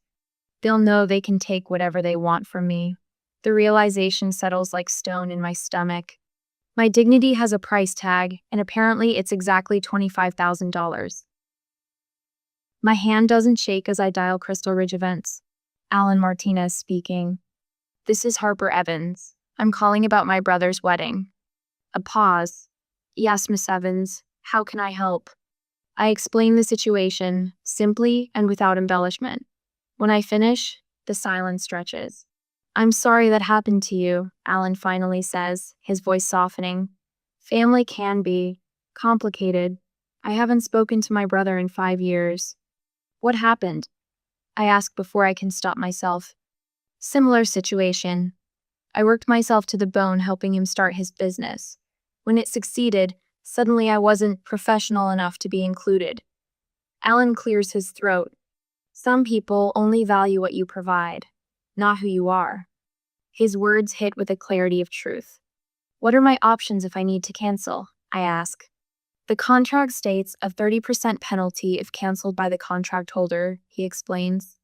they'll know they can take whatever they want from me. The realization settles like stone in my stomach. My dignity has a price tag, and apparently it's exactly $25,000. My hand doesn't shake as I dial Crystal Ridge Events. Alan Martinez speaking. This is Harper Evans. I'm calling about my brother's wedding. A pause. Yes, Miss Evans. How can I help? I explain the situation, simply and without embellishment. When I finish, the silence stretches. I'm sorry that happened to you, Alan finally says, his voice softening. Family can be complicated. I haven't spoken to my brother in 5 years. What happened? I ask before I can stop myself. Similar situation. I worked myself to the bone helping him start his business. When it succeeded, suddenly I wasn't professional enough to be included. Alan clears his throat. Some people only value what you provide, not who you are. His words hit with a clarity of truth. What are my options if I need to cancel? I ask. The contract states a 30% penalty if canceled by the contract holder, he explains.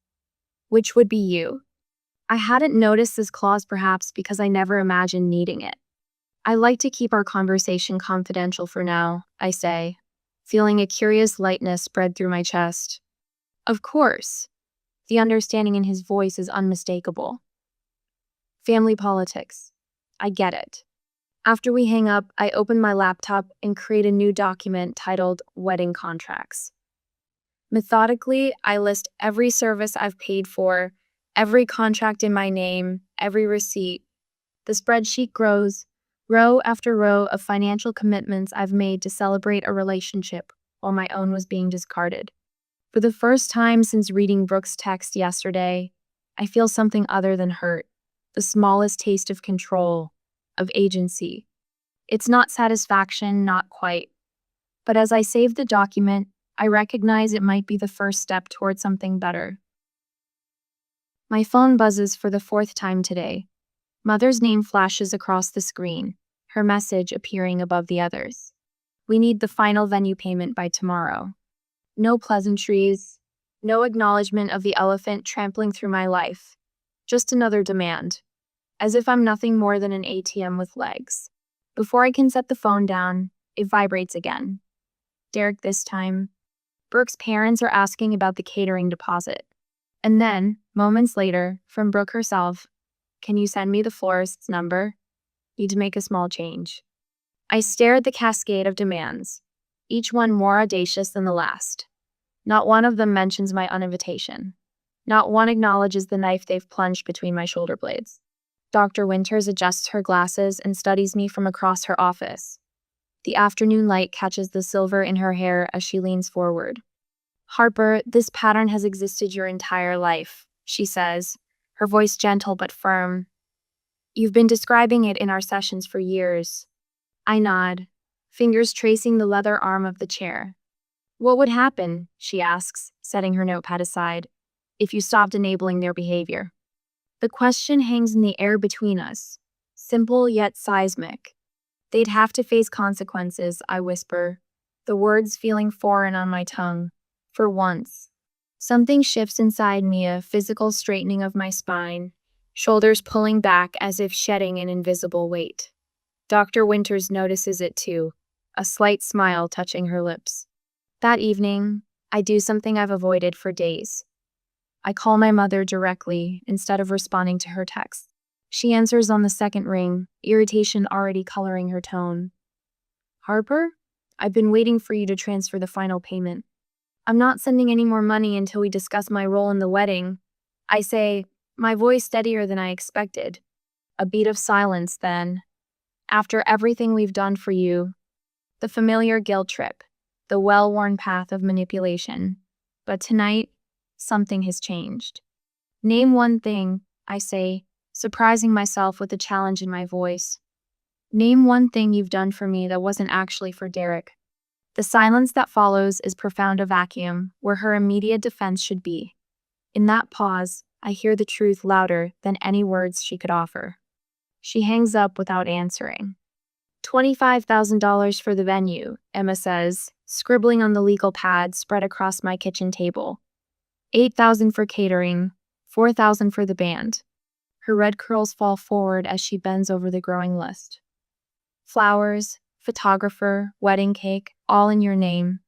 Which would be you. I hadn't noticed this clause perhaps because I never imagined needing it. I like to keep our conversation confidential for now, I say, feeling a curious lightness spread through my chest. Of course. The understanding in his voice is unmistakable. Family politics. I get it. After we hang up, I open my laptop and create a new document titled Wedding Contracts. Methodically, I list every service I've paid for, every contract in my name, every receipt. The spreadsheet grows, row after row of financial commitments I've made to celebrate a relationship while my own was being discarded. For the first time since reading Brooke's text yesterday, I feel something other than hurt, the smallest taste of control, of agency. It's not satisfaction, not quite. But as I save the document, I recognize it might be the first step toward something better. My phone buzzes for the 4th time today. Mother's name flashes across the screen, her message appearing above the others. We need the final venue payment by tomorrow. No pleasantries, no acknowledgement of the elephant trampling through my life. Just another demand. As if I'm nothing more than an ATM with legs. Before I can set the phone down, it vibrates again. Derek this time. Brooke's parents are asking about the catering deposit. And then, moments later, from Brooke herself, can you send me the florist's number? Need to make a small change. I stare at the cascade of demands, each one more audacious than the last. Not one of them mentions my invitation. Not one acknowledges the knife they've plunged between my shoulder blades. Dr. Winters adjusts her glasses and studies me from across her office. The afternoon light catches the silver in her hair as she leans forward. Harper, this pattern has existed your entire life, she says, her voice gentle but firm. You've been describing it in our sessions for years. I nod, fingers tracing the leather arm of the chair. What would happen, she asks, setting her notepad aside, if you stopped enabling their behavior? The question hangs in the air between us, simple yet seismic. They'd have to face consequences, I whisper, the words feeling foreign on my tongue. For once. Something shifts inside me, a physical straightening of my spine, shoulders pulling back as if shedding an invisible weight. Dr. Winters notices it too, a slight smile touching her lips. That evening, I do something I've avoided for days. I call my mother directly instead of responding to her text. She answers on the second ring, irritation already coloring her tone. Harper, I've been waiting for you to transfer the final payment. I'm not sending any more money until we discuss my role in the wedding. I say, my voice steadier than I expected. A beat of silence then. After everything we've done for you, the familiar guilt trip, the well-worn path of manipulation. But tonight, something has changed. Name one thing, I say, surprising myself with a challenge in my voice. Name one thing you've done for me that wasn't actually for Derek. The silence that follows is profound, a vacuum where her immediate defense should be. In that pause, I hear the truth louder than any words she could offer. She hangs up without answering. $25,000 for the venue, Emma says, scribbling on the legal pad spread across my kitchen table. $8,000 for catering, $4,000 for the band. Her red curls fall forward as she bends over the growing list. Flowers, photographer, wedding cake, all in your name.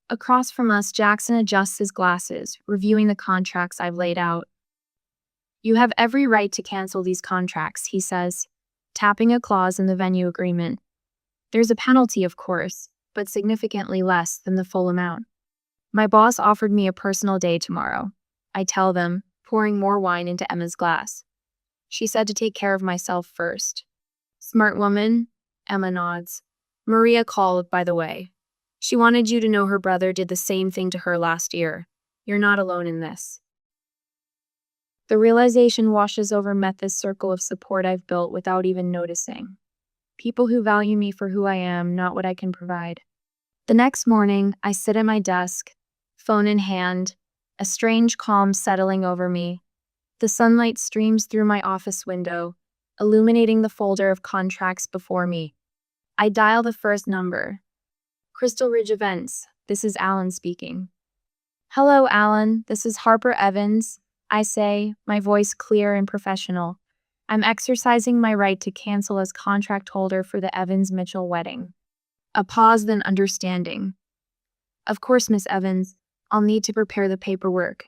Across from us, Jackson adjusts his glasses, reviewing the contracts I've laid out. You have every right to cancel these contracts, he says, tapping a clause in the venue agreement. There's a penalty, of course, but significantly less than the full amount. My boss offered me a personal day tomorrow, I tell them, pouring more wine into Emma's glass. She said to take care of myself first. Smart woman, Emma nods. Maria called, by the way. She wanted you to know her brother did the same thing to her last year. You're not alone in this. The realization washes over this circle of support I've built without even noticing. People who value me for who I am, not what I can provide. The next morning, I sit at my desk, phone in hand, a strange calm settling over me. The sunlight streams through my office window, illuminating the folder of contracts before me. I dial the first number. Crystal Ridge Events, this is Alan speaking. Hello, Alan, this is Harper Evans, I say, my voice clear and professional. I'm exercising my right to cancel as contract holder for the Evans-Mitchell wedding. A pause, then understanding. Of course, Miss Evans, I'll need to prepare the paperwork.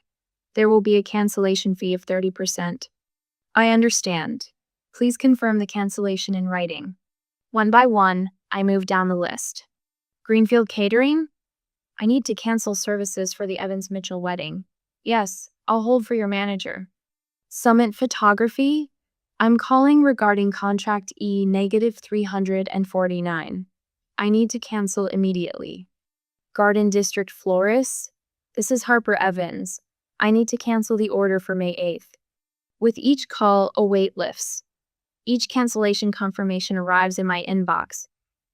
There will be a cancellation fee of 30%. I understand. Please confirm the cancellation in writing. One by one, I move down the list. Greenfield Catering? I need to cancel services for the Evans-Mitchell wedding. Yes, I'll hold for your manager. Summit Photography? I'm calling regarding contract E-349. I need to cancel immediately. Garden District Florists? This is Harper Evans. I need to cancel the order for May 8th. With each call, a weight lifts. Each cancellation confirmation arrives in my inbox,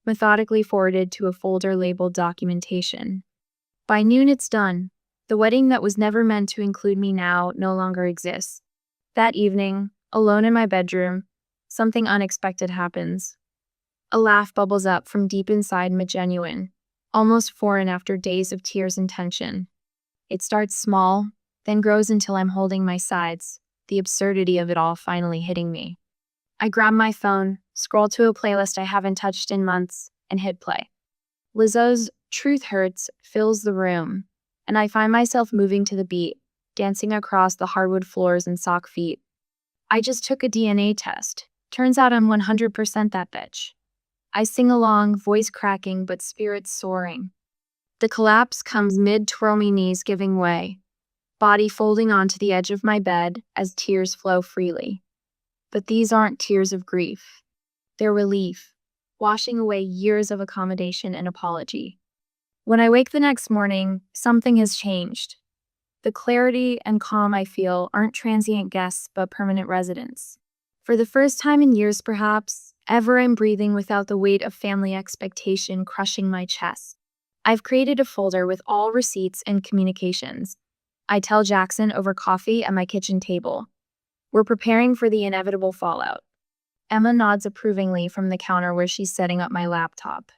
methodically forwarded to a folder labeled documentation. By noon, it's done. The wedding that was never meant to include me now no longer exists. That evening, alone in my bedroom, something unexpected happens. A laugh bubbles up from deep inside me, genuine, almost foreign after days of tears and tension. It starts small, then grows until I'm holding my sides, the absurdity of it all finally hitting me. I grab my phone, scroll to a playlist I haven't touched in months, and hit play. Lizzo's Truth Hurts fills the room, and I find myself moving to the beat, dancing across the hardwood floors and sock feet. I just took a DNA test. Turns out I'm 100% that bitch. I sing along, voice cracking but spirits soaring. The collapse comes mid-twirl, me knees giving way, body folding onto the edge of my bed as tears flow freely. But these aren't tears of grief. They're relief, washing away years of accommodation and apology. When I wake the next morning, something has changed. The clarity and calm I feel aren't transient guests but permanent residents. For the first time in years, perhaps, ever I'm breathing without the weight of family expectation crushing my chest. I've created a folder with all receipts and communications. I tell Jackson over coffee at my kitchen table. We're preparing for the inevitable fallout. Emma nods approvingly from the counter where she's setting up my laptop.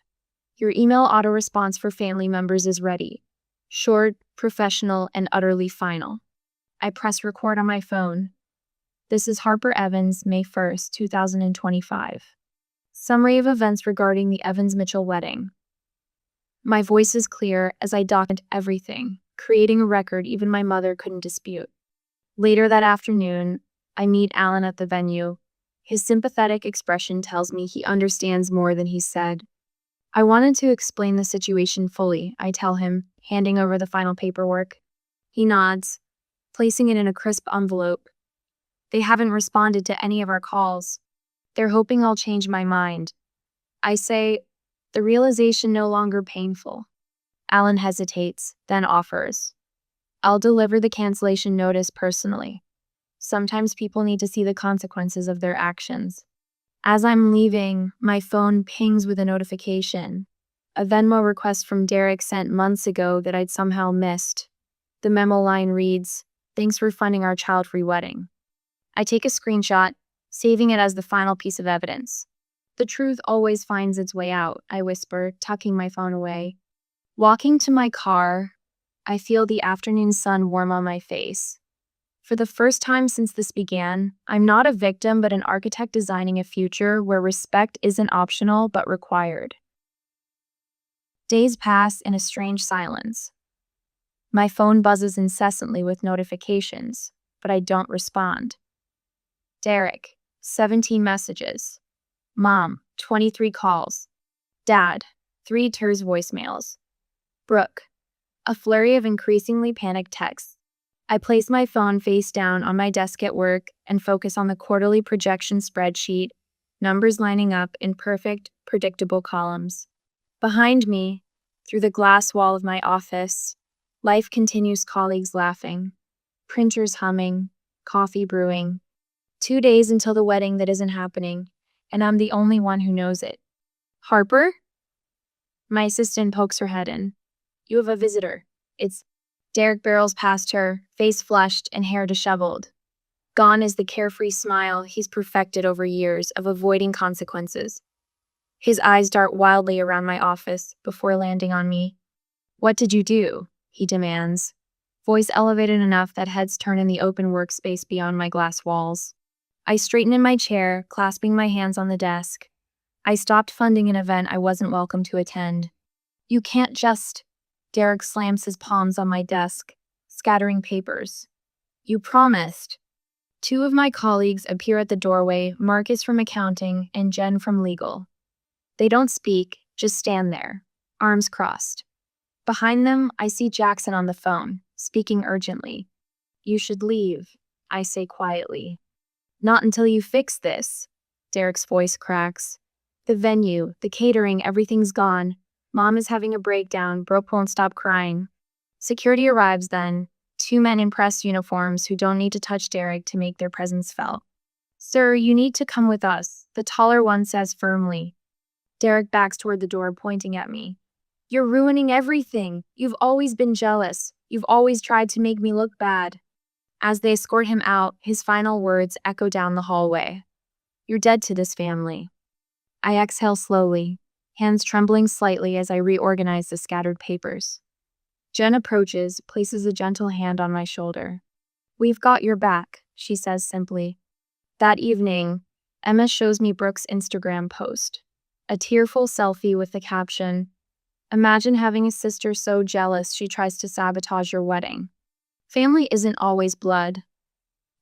Your email auto-response for family members is ready. Short, professional, and utterly final. I press record on my phone. This is Harper Evans, May 1st, 2025. Summary of events regarding the Evans-Mitchell wedding. My voice is clear as I document everything, creating a record even my mother couldn't dispute. Later that afternoon, I meet Alan at the venue. His sympathetic expression tells me he understands more than he said. I wanted to explain the situation fully, I tell him, handing over the final paperwork. He nods, placing it in a crisp envelope. They haven't responded to any of our calls. They're hoping I'll change my mind. I say, the realization no longer painful. Alan hesitates, then offers. I'll deliver the cancellation notice personally. Sometimes people need to see the consequences of their actions. As I'm leaving, my phone pings with a notification. A Venmo request from Derek sent months ago that I'd somehow missed. The memo line reads, "Thanks for funding our child-free wedding." I take a screenshot, saving it as the final piece of evidence. The truth always finds its way out, I whisper, tucking my phone away. Walking to my car, I feel the afternoon sun warm on my face. For the first time since this began, I'm not a victim but an architect designing a future where respect isn't optional but required. Days pass in a strange silence. My phone buzzes incessantly with notifications, but I don't respond. Derek, 17 messages. Mom, 23 calls. Dad, 3 Ter's voicemails. Brooke, a flurry of increasingly panicked texts. I place my phone face down on my desk at work and focus on the quarterly projection spreadsheet, numbers lining up in perfect, predictable columns. Behind me, through the glass wall of my office, life continues, colleagues laughing, printers humming, coffee brewing. 2 days until the wedding that isn't happening, and I'm the only one who knows it. Harper? My assistant pokes her head in. You have a visitor. It's Derek barrels past her, face flushed and hair disheveled. Gone is the carefree smile he's perfected over years of avoiding consequences. His eyes dart wildly around my office before landing on me. What did you do? He demands, voice elevated enough that heads turn in the open workspace beyond my glass walls. I straighten in my chair, clasping my hands on the desk. I stopped funding an event I wasn't welcome to attend. You can't just... Derek slams his palms on my desk, scattering papers. You promised. 2 of my colleagues appear at the doorway, Marcus from accounting and Jen from legal. They don't speak, just stand there, arms crossed. Behind them, I see Jackson on the phone, speaking urgently. You should leave, I say quietly. Not until you fix this, Derek's voice cracks. The venue, the catering, everything's gone. Mom is having a breakdown, Brooke won't stop crying. Security arrives then, 2 men in press uniforms who don't need to touch Derek to make their presence felt. Sir, you need to come with us, the taller one says firmly. Derek backs toward the door, pointing at me. You're ruining everything. You've always been jealous. You've always tried to make me look bad. As they escort him out, his final words echo down the hallway. You're dead to this family. I exhale slowly, hands trembling slightly as I reorganize the scattered papers. Jen approaches, places a gentle hand on my shoulder. We've got your back, she says simply. That evening, Emma shows me Brooke's Instagram post. A tearful selfie with the caption, "Imagine having a sister so jealous she tries to sabotage your wedding." Family isn't always blood.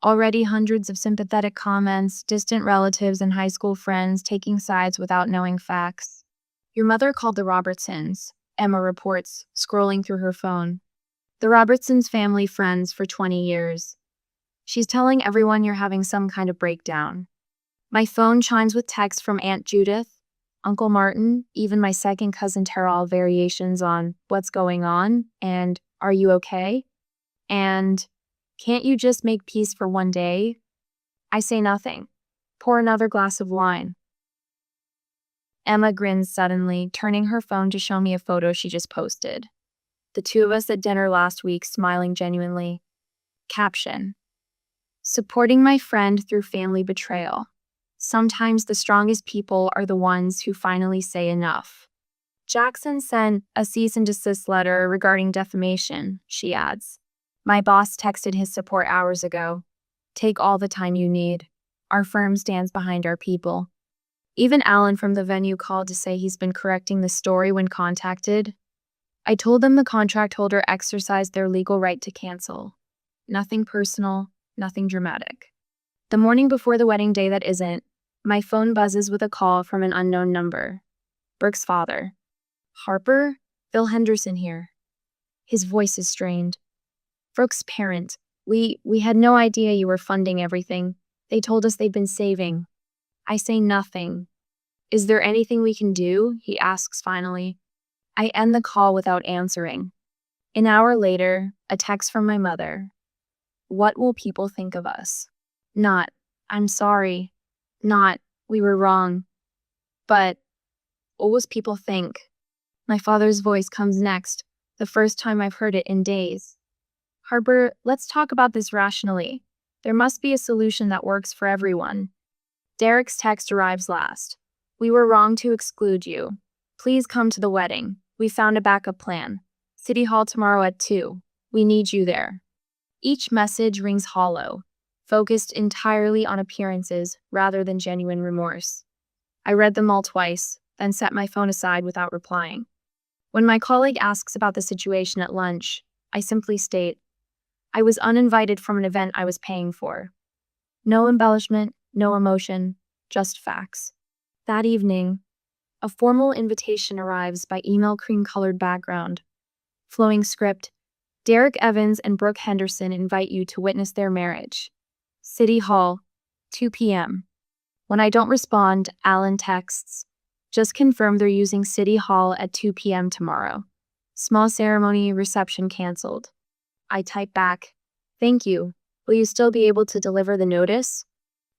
Already hundreds of sympathetic comments, distant relatives and high school friends taking sides without knowing facts. Your mother called the Robertsons, Emma reports, scrolling through her phone. The Robertsons family friends for 20 years. She's telling everyone you're having some kind of breakdown. My phone chimes with texts from Aunt Judith, Uncle Martin, even my second cousin Terrell variations on what's going on and are you okay? And can't you just make peace for one day? I say nothing. Pour another glass of wine. Emma grins suddenly, turning her phone to show me a photo she just posted. The two of us at dinner last week, smiling genuinely. Caption: supporting my friend through family betrayal. Sometimes the strongest people are the ones who finally say enough. Jackson sent a cease and desist letter regarding defamation, she adds. My boss texted his support hours ago. Take all the time you need. Our firm stands behind our people. Even Alan from the venue called to say he's been correcting the story when contacted. I told them the contract holder exercised their legal right to cancel. Nothing personal, nothing dramatic. The morning before the wedding day that isn't, my phone buzzes with a call from an unknown number. Brooke's father. Harper? Bill Henderson here. His voice is strained. Brooke's parent. We had no idea you were funding everything. They told us they'd been saving. I say nothing. Is there anything we can do? He asks finally. I end the call without answering. An hour later, a text from my mother. What will people think of us? Not, I'm sorry. Not, we were wrong. But, what will people think? My father's voice comes next, the first time I've heard it in days. Harper, let's talk about this rationally. There must be a solution that works for everyone. Derek's text arrives last. We were wrong to exclude you. Please come to the wedding. We found a backup plan. City Hall tomorrow at 2. We need you there. Each message rings hollow, focused entirely on appearances rather than genuine remorse. I read them all twice, then set my phone aside without replying. When my colleague asks about the situation at lunch, I simply state, I was uninvited from an event I was paying for. No embellishment, no emotion, just facts. That evening, a formal invitation arrives by email cream-colored background. Flowing script, Derek Evans and Brooke Henderson invite you to witness their marriage. City Hall, 2 p.m. When I don't respond, Alan texts, just confirm they're using City Hall at 2 p.m. tomorrow. Small ceremony, reception canceled. I type back, thank you. Will you still be able to deliver the notice?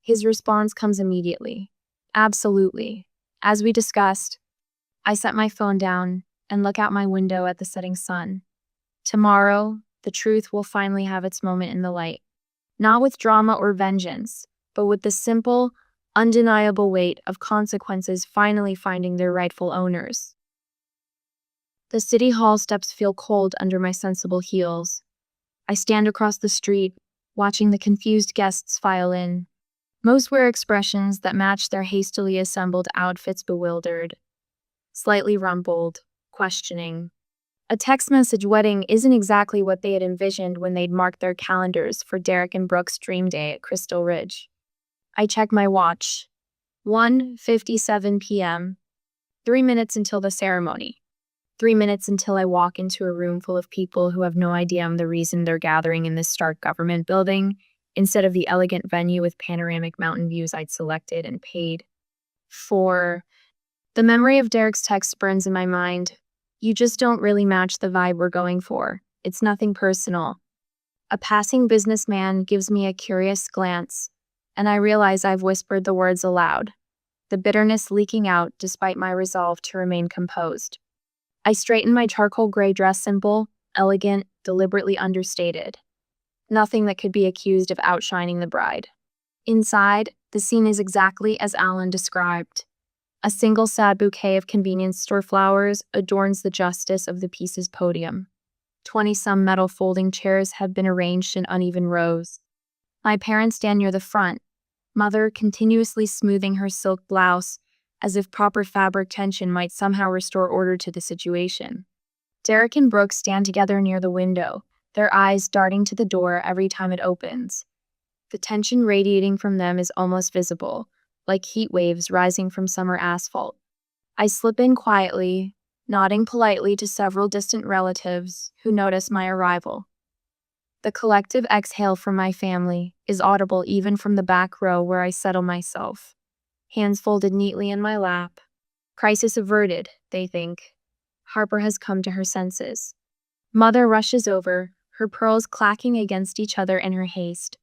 His response comes immediately. Absolutely. As we discussed, I set my phone down and look out my window at the setting sun. Tomorrow, the truth will finally have its moment in the light. Not with drama or vengeance, but with the simple, undeniable weight of consequences finally finding their rightful owners. The City Hall steps feel cold under my sensible heels. I stand across the street, watching the confused guests file in. Most wear expressions that match their hastily assembled outfits, bewildered, slightly rumpled, questioning. A text message wedding isn't exactly what they had envisioned when they'd marked their calendars for Derek and Brooke's dream day at Crystal Ridge. I check my watch. 1:57 p.m. 3 minutes until the ceremony. 3 minutes until I walk into a room full of people who have no idea I'm the reason they're gathering in this stark government building, instead of the elegant venue with panoramic mountain views I'd selected and paid for. The memory of Derek's text burns in my mind. You just don't really match the vibe we're going for. It's nothing personal. A passing businessman gives me a curious glance, and I realize I've whispered the words aloud, the bitterness leaking out despite my resolve to remain composed. I straighten my charcoal gray dress, simple, elegant, deliberately understated. Nothing that could be accused of outshining the bride. Inside, the scene is exactly as Alan described. A single sad bouquet of convenience store flowers adorns the justice of the piece's podium. 20-some metal folding chairs have been arranged in uneven rows. My parents stand near the front, mother continuously smoothing her silk blouse, as if proper fabric tension might somehow restore order to the situation. Derek and Brooke stand together near the window, their eyes darting to the door every time it opens. The tension radiating from them is almost visible, like heat waves rising from summer asphalt. I slip in quietly, nodding politely to several distant relatives who notice my arrival. The collective exhale from my family is audible even from the back row where I settle myself. Hands folded neatly in my lap. Crisis averted, they think. Harper has come to her senses. Mother rushes over, her pearls clacking against each other in her haste.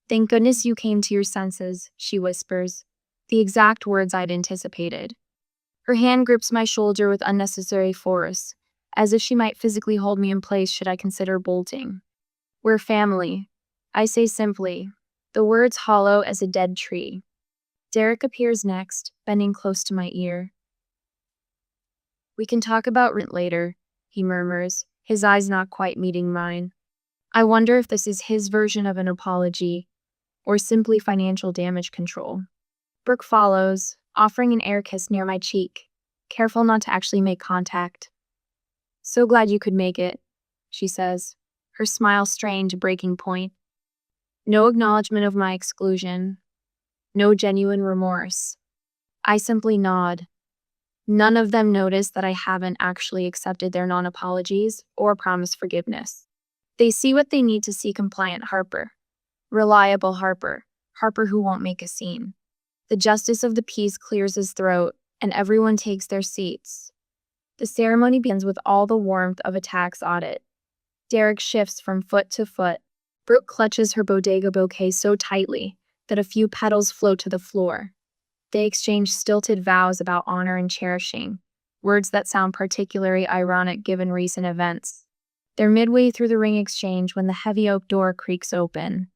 "Thank goodness you came to your senses," she whispers, the exact words I'd anticipated. Her hand grips my shoulder with unnecessary force, as if she might physically hold me in place should I consider bolting. "We're family," I say simply, the words hollow as a dead tree. Derek appears next, bending close to my ear. "We can talk about rent later," he murmurs, his eyes not quite meeting mine. I wonder if this is his version of an apology, or simply financial damage control. Brooke follows, offering an air kiss near my cheek, careful not to actually make contact. "So glad you could make it," she says, her smile strained to breaking point. No acknowledgement of my exclusion. No genuine remorse. I simply nod. None of them notice that I haven't actually accepted their non-apologies or promised forgiveness. They see what they need to see: compliant Harper. Reliable Harper. Harper who won't make a scene. The justice of the peace clears his throat, and everyone takes their seats. The ceremony begins with all the warmth of a tax audit. Derek shifts from foot to foot. Brooke clutches her bodega bouquet so tightly that a few petals float to the floor. They exchange stilted vows about honor and cherishing, words that sound particularly ironic given recent events. They're midway through the ring exchange when the heavy oak door creaks open.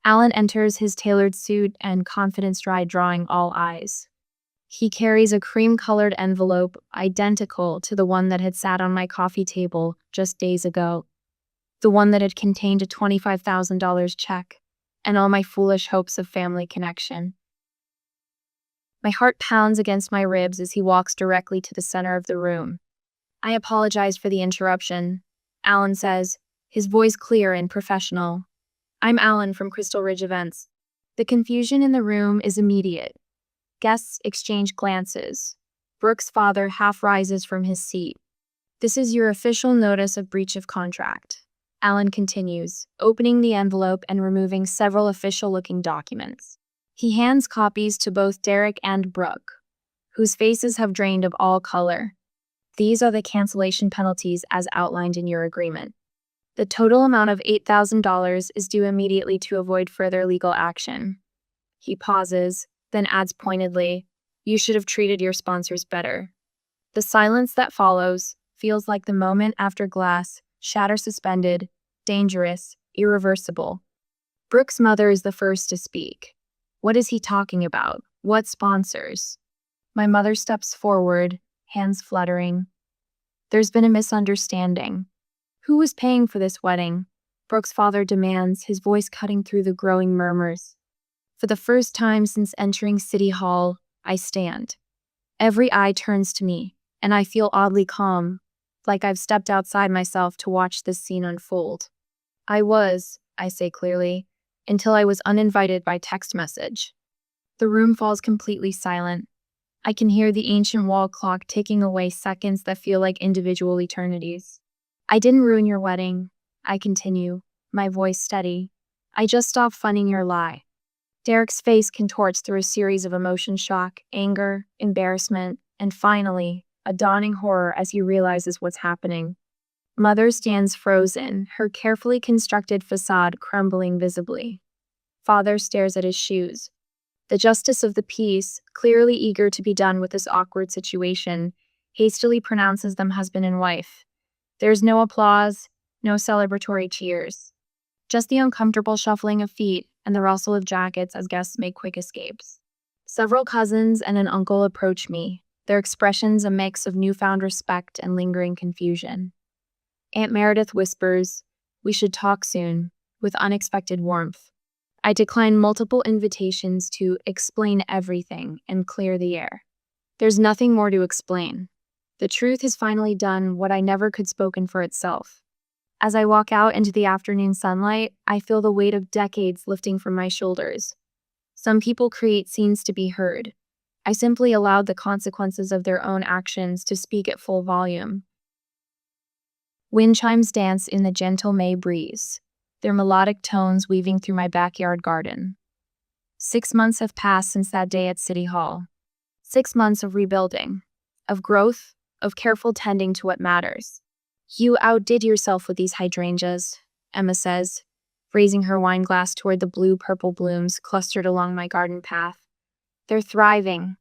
Alan enters, his tailored suit and confident stride drawing all eyes. He carries a cream-colored envelope identical to the one that had sat on my coffee table just days ago. The one that had contained a $25,000 check and all my foolish hopes of family connection. My heart pounds against my ribs as he walks directly to the center of the room. "I apologize for the interruption," Alan says, his voice clear and professional. "I'm Alan from Crystal Ridge Events." The confusion in the room is immediate. Guests exchange glances. Brooke's father half rises from his seat. "This is your official notice of breach of contract," Alan continues, opening the envelope and removing several official-looking documents. He hands copies to both Derek and Brooke, whose faces have drained of all color. "These are the cancellation penalties as outlined in your agreement. The total amount of $8,000 is due immediately to avoid further legal action." He pauses, then adds pointedly, "You should have treated your sponsors better." The silence that follows feels like the moment after glass shatter, suspended, dangerous, irreversible. Brooke's mother is the first to speak. "What is he talking about? What sponsors?" My mother steps forward, hands fluttering. "There's been a misunderstanding. Who was paying for this wedding?" Brooke's father demands, his voice cutting through the growing murmurs. For the first time since entering City Hall, I stand. Every eye turns to me, and I feel oddly calm, like I've stepped outside myself to watch this scene unfold. I say clearly, until I was uninvited by text message. The room falls completely silent. I can hear the ancient wall clock ticking away seconds that feel like individual eternities. "I didn't ruin your wedding," I continue, my voice steady. "I just stopped funding your lie." Derek's face contorts through a series of emotion: shock, anger, embarrassment, and finally, a dawning horror as he realizes what's happening. Mother stands frozen, her carefully constructed facade crumbling visibly. Father stares at his shoes. The justice of the peace, clearly eager to be done with this awkward situation, hastily pronounces them husband and wife. There's no applause, no celebratory cheers. Just the uncomfortable shuffling of feet and the rustle of jackets as guests make quick escapes. Several cousins and an uncle approach me, their expressions a mix of newfound respect and lingering confusion. Aunt Meredith whispers, "We should talk soon," with unexpected warmth. I decline multiple invitations to explain everything and clear the air. There's nothing more to explain. The truth has finally done what I never could spoken for itself. As I walk out into the afternoon sunlight, I feel the weight of decades lifting from my shoulders. Some people create scenes to be heard. I simply allowed the consequences of their own actions to speak at full volume. Wind chimes dance in the gentle May breeze, their melodic tones weaving through my backyard garden. 6 months have passed since that day at City Hall. 6 months of rebuilding, of growth, of careful tending to what matters. "You outdid yourself with these hydrangeas," Emma says, raising her wine glass toward the blue-purple blooms clustered along my garden path. They're thriving.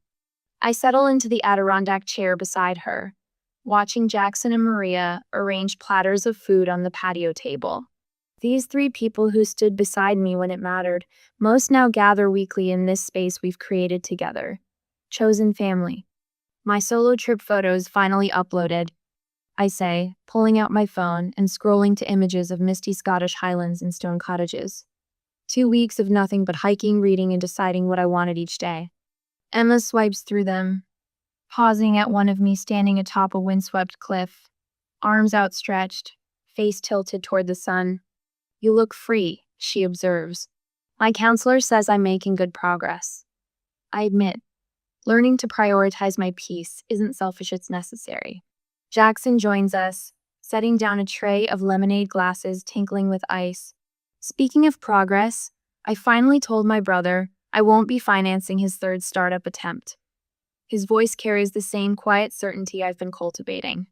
I settle into the Adirondack chair beside her, watching Jackson and Maria arrange platters of food on the patio table. These three people who stood beside me when it mattered most now gather weekly in this space we've created together. Chosen family. My solo trip photos finally uploaded, I say, pulling out my phone and scrolling to images of misty Scottish highlands and stone cottages. 2 weeks of nothing but hiking, reading, and deciding what I wanted each day. Emma swipes through them, pausing at one of me standing atop a windswept cliff, arms outstretched, face tilted toward the sun. You look free, she observes. My counselor says I'm making good progress. I admit, learning to prioritize my peace isn't selfish, it's necessary. Jackson joins us, setting down a tray of lemonade glasses tinkling with ice. Speaking of progress, I finally told my brother I won't be financing his third startup attempt. His voice carries the same quiet certainty I've been cultivating.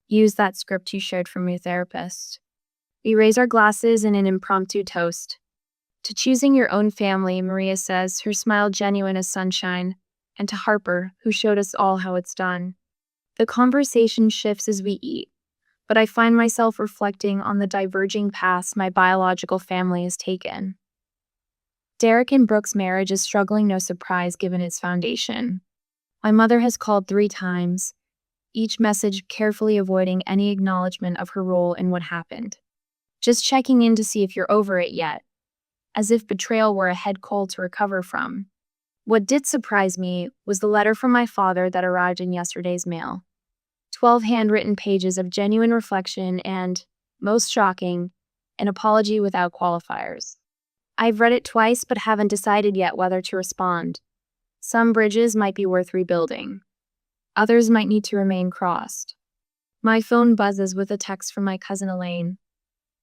Use that script you shared from your therapist. We raise our glasses in an impromptu toast. To choosing your own family, Maria says, her smile genuine as sunshine, and to Harper, who showed us all how it's done. The conversation shifts as we eat, but I find myself reflecting on the diverging paths my biological family has taken. Derek and Brooke's marriage is struggling, no surprise given its foundation. My mother has called 3 times, each message carefully avoiding any acknowledgement of her role in what happened. Just checking in to see if you're over it yet, as if betrayal were a head cold to recover from. What did surprise me was the letter from my father that arrived in yesterday's mail. 12 handwritten pages of genuine reflection and, most shocking, an apology without qualifiers. I've read it twice but haven't decided yet whether to respond. Some bridges might be worth rebuilding. Others might need to remain crossed. My phone buzzes with a text from my cousin Elaine.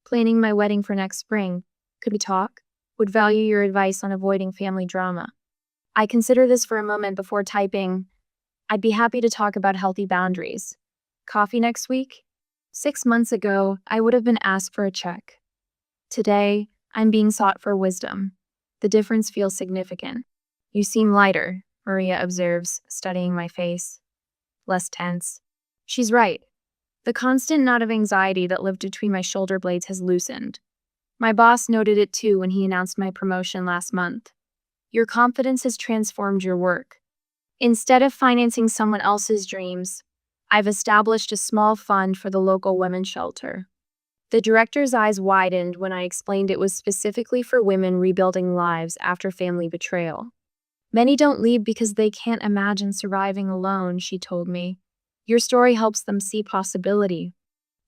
Planning my wedding for next spring. Could we talk? Would value your advice on avoiding family drama. I consider this for a moment before typing, I'd be happy to talk about healthy boundaries. Coffee next week? 6 months ago, I would have been asked for a check. Today, I'm being sought for wisdom. The difference feels significant. You seem lighter, Maria observes, studying my face. Less tense. She's right. The constant knot of anxiety that lived between my shoulder blades has loosened. My boss noted it too when he announced my promotion last month. Your confidence has transformed your work. Instead of financing someone else's dreams, I've established a small fund for the local women's shelter. The director's eyes widened when I explained it was specifically for women rebuilding lives after family betrayal. Many don't leave because they can't imagine surviving alone, she told me. Your story helps them see possibility.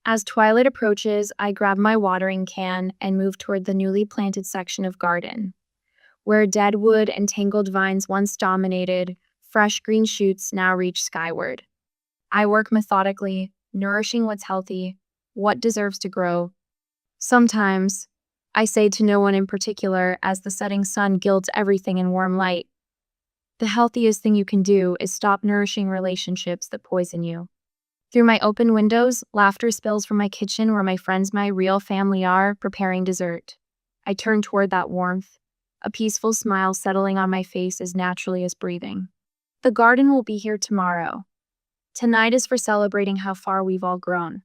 As twilight approaches, I grab my watering can and move toward the newly planted section of garden. Where dead wood and tangled vines once dominated, fresh green shoots now reach skyward. I work methodically, nourishing what's healthy, what deserves to grow. Sometimes, I say to no one in particular as the setting sun gilds everything in warm light, the healthiest thing you can do is stop nourishing relationships that poison you. Through my open windows, laughter spills from my kitchen where my friends, my real family, are preparing dessert. I turn toward that warmth, a peaceful smile settling on my face as naturally as breathing. The garden will be here tomorrow. Tonight is for celebrating how far we've all grown.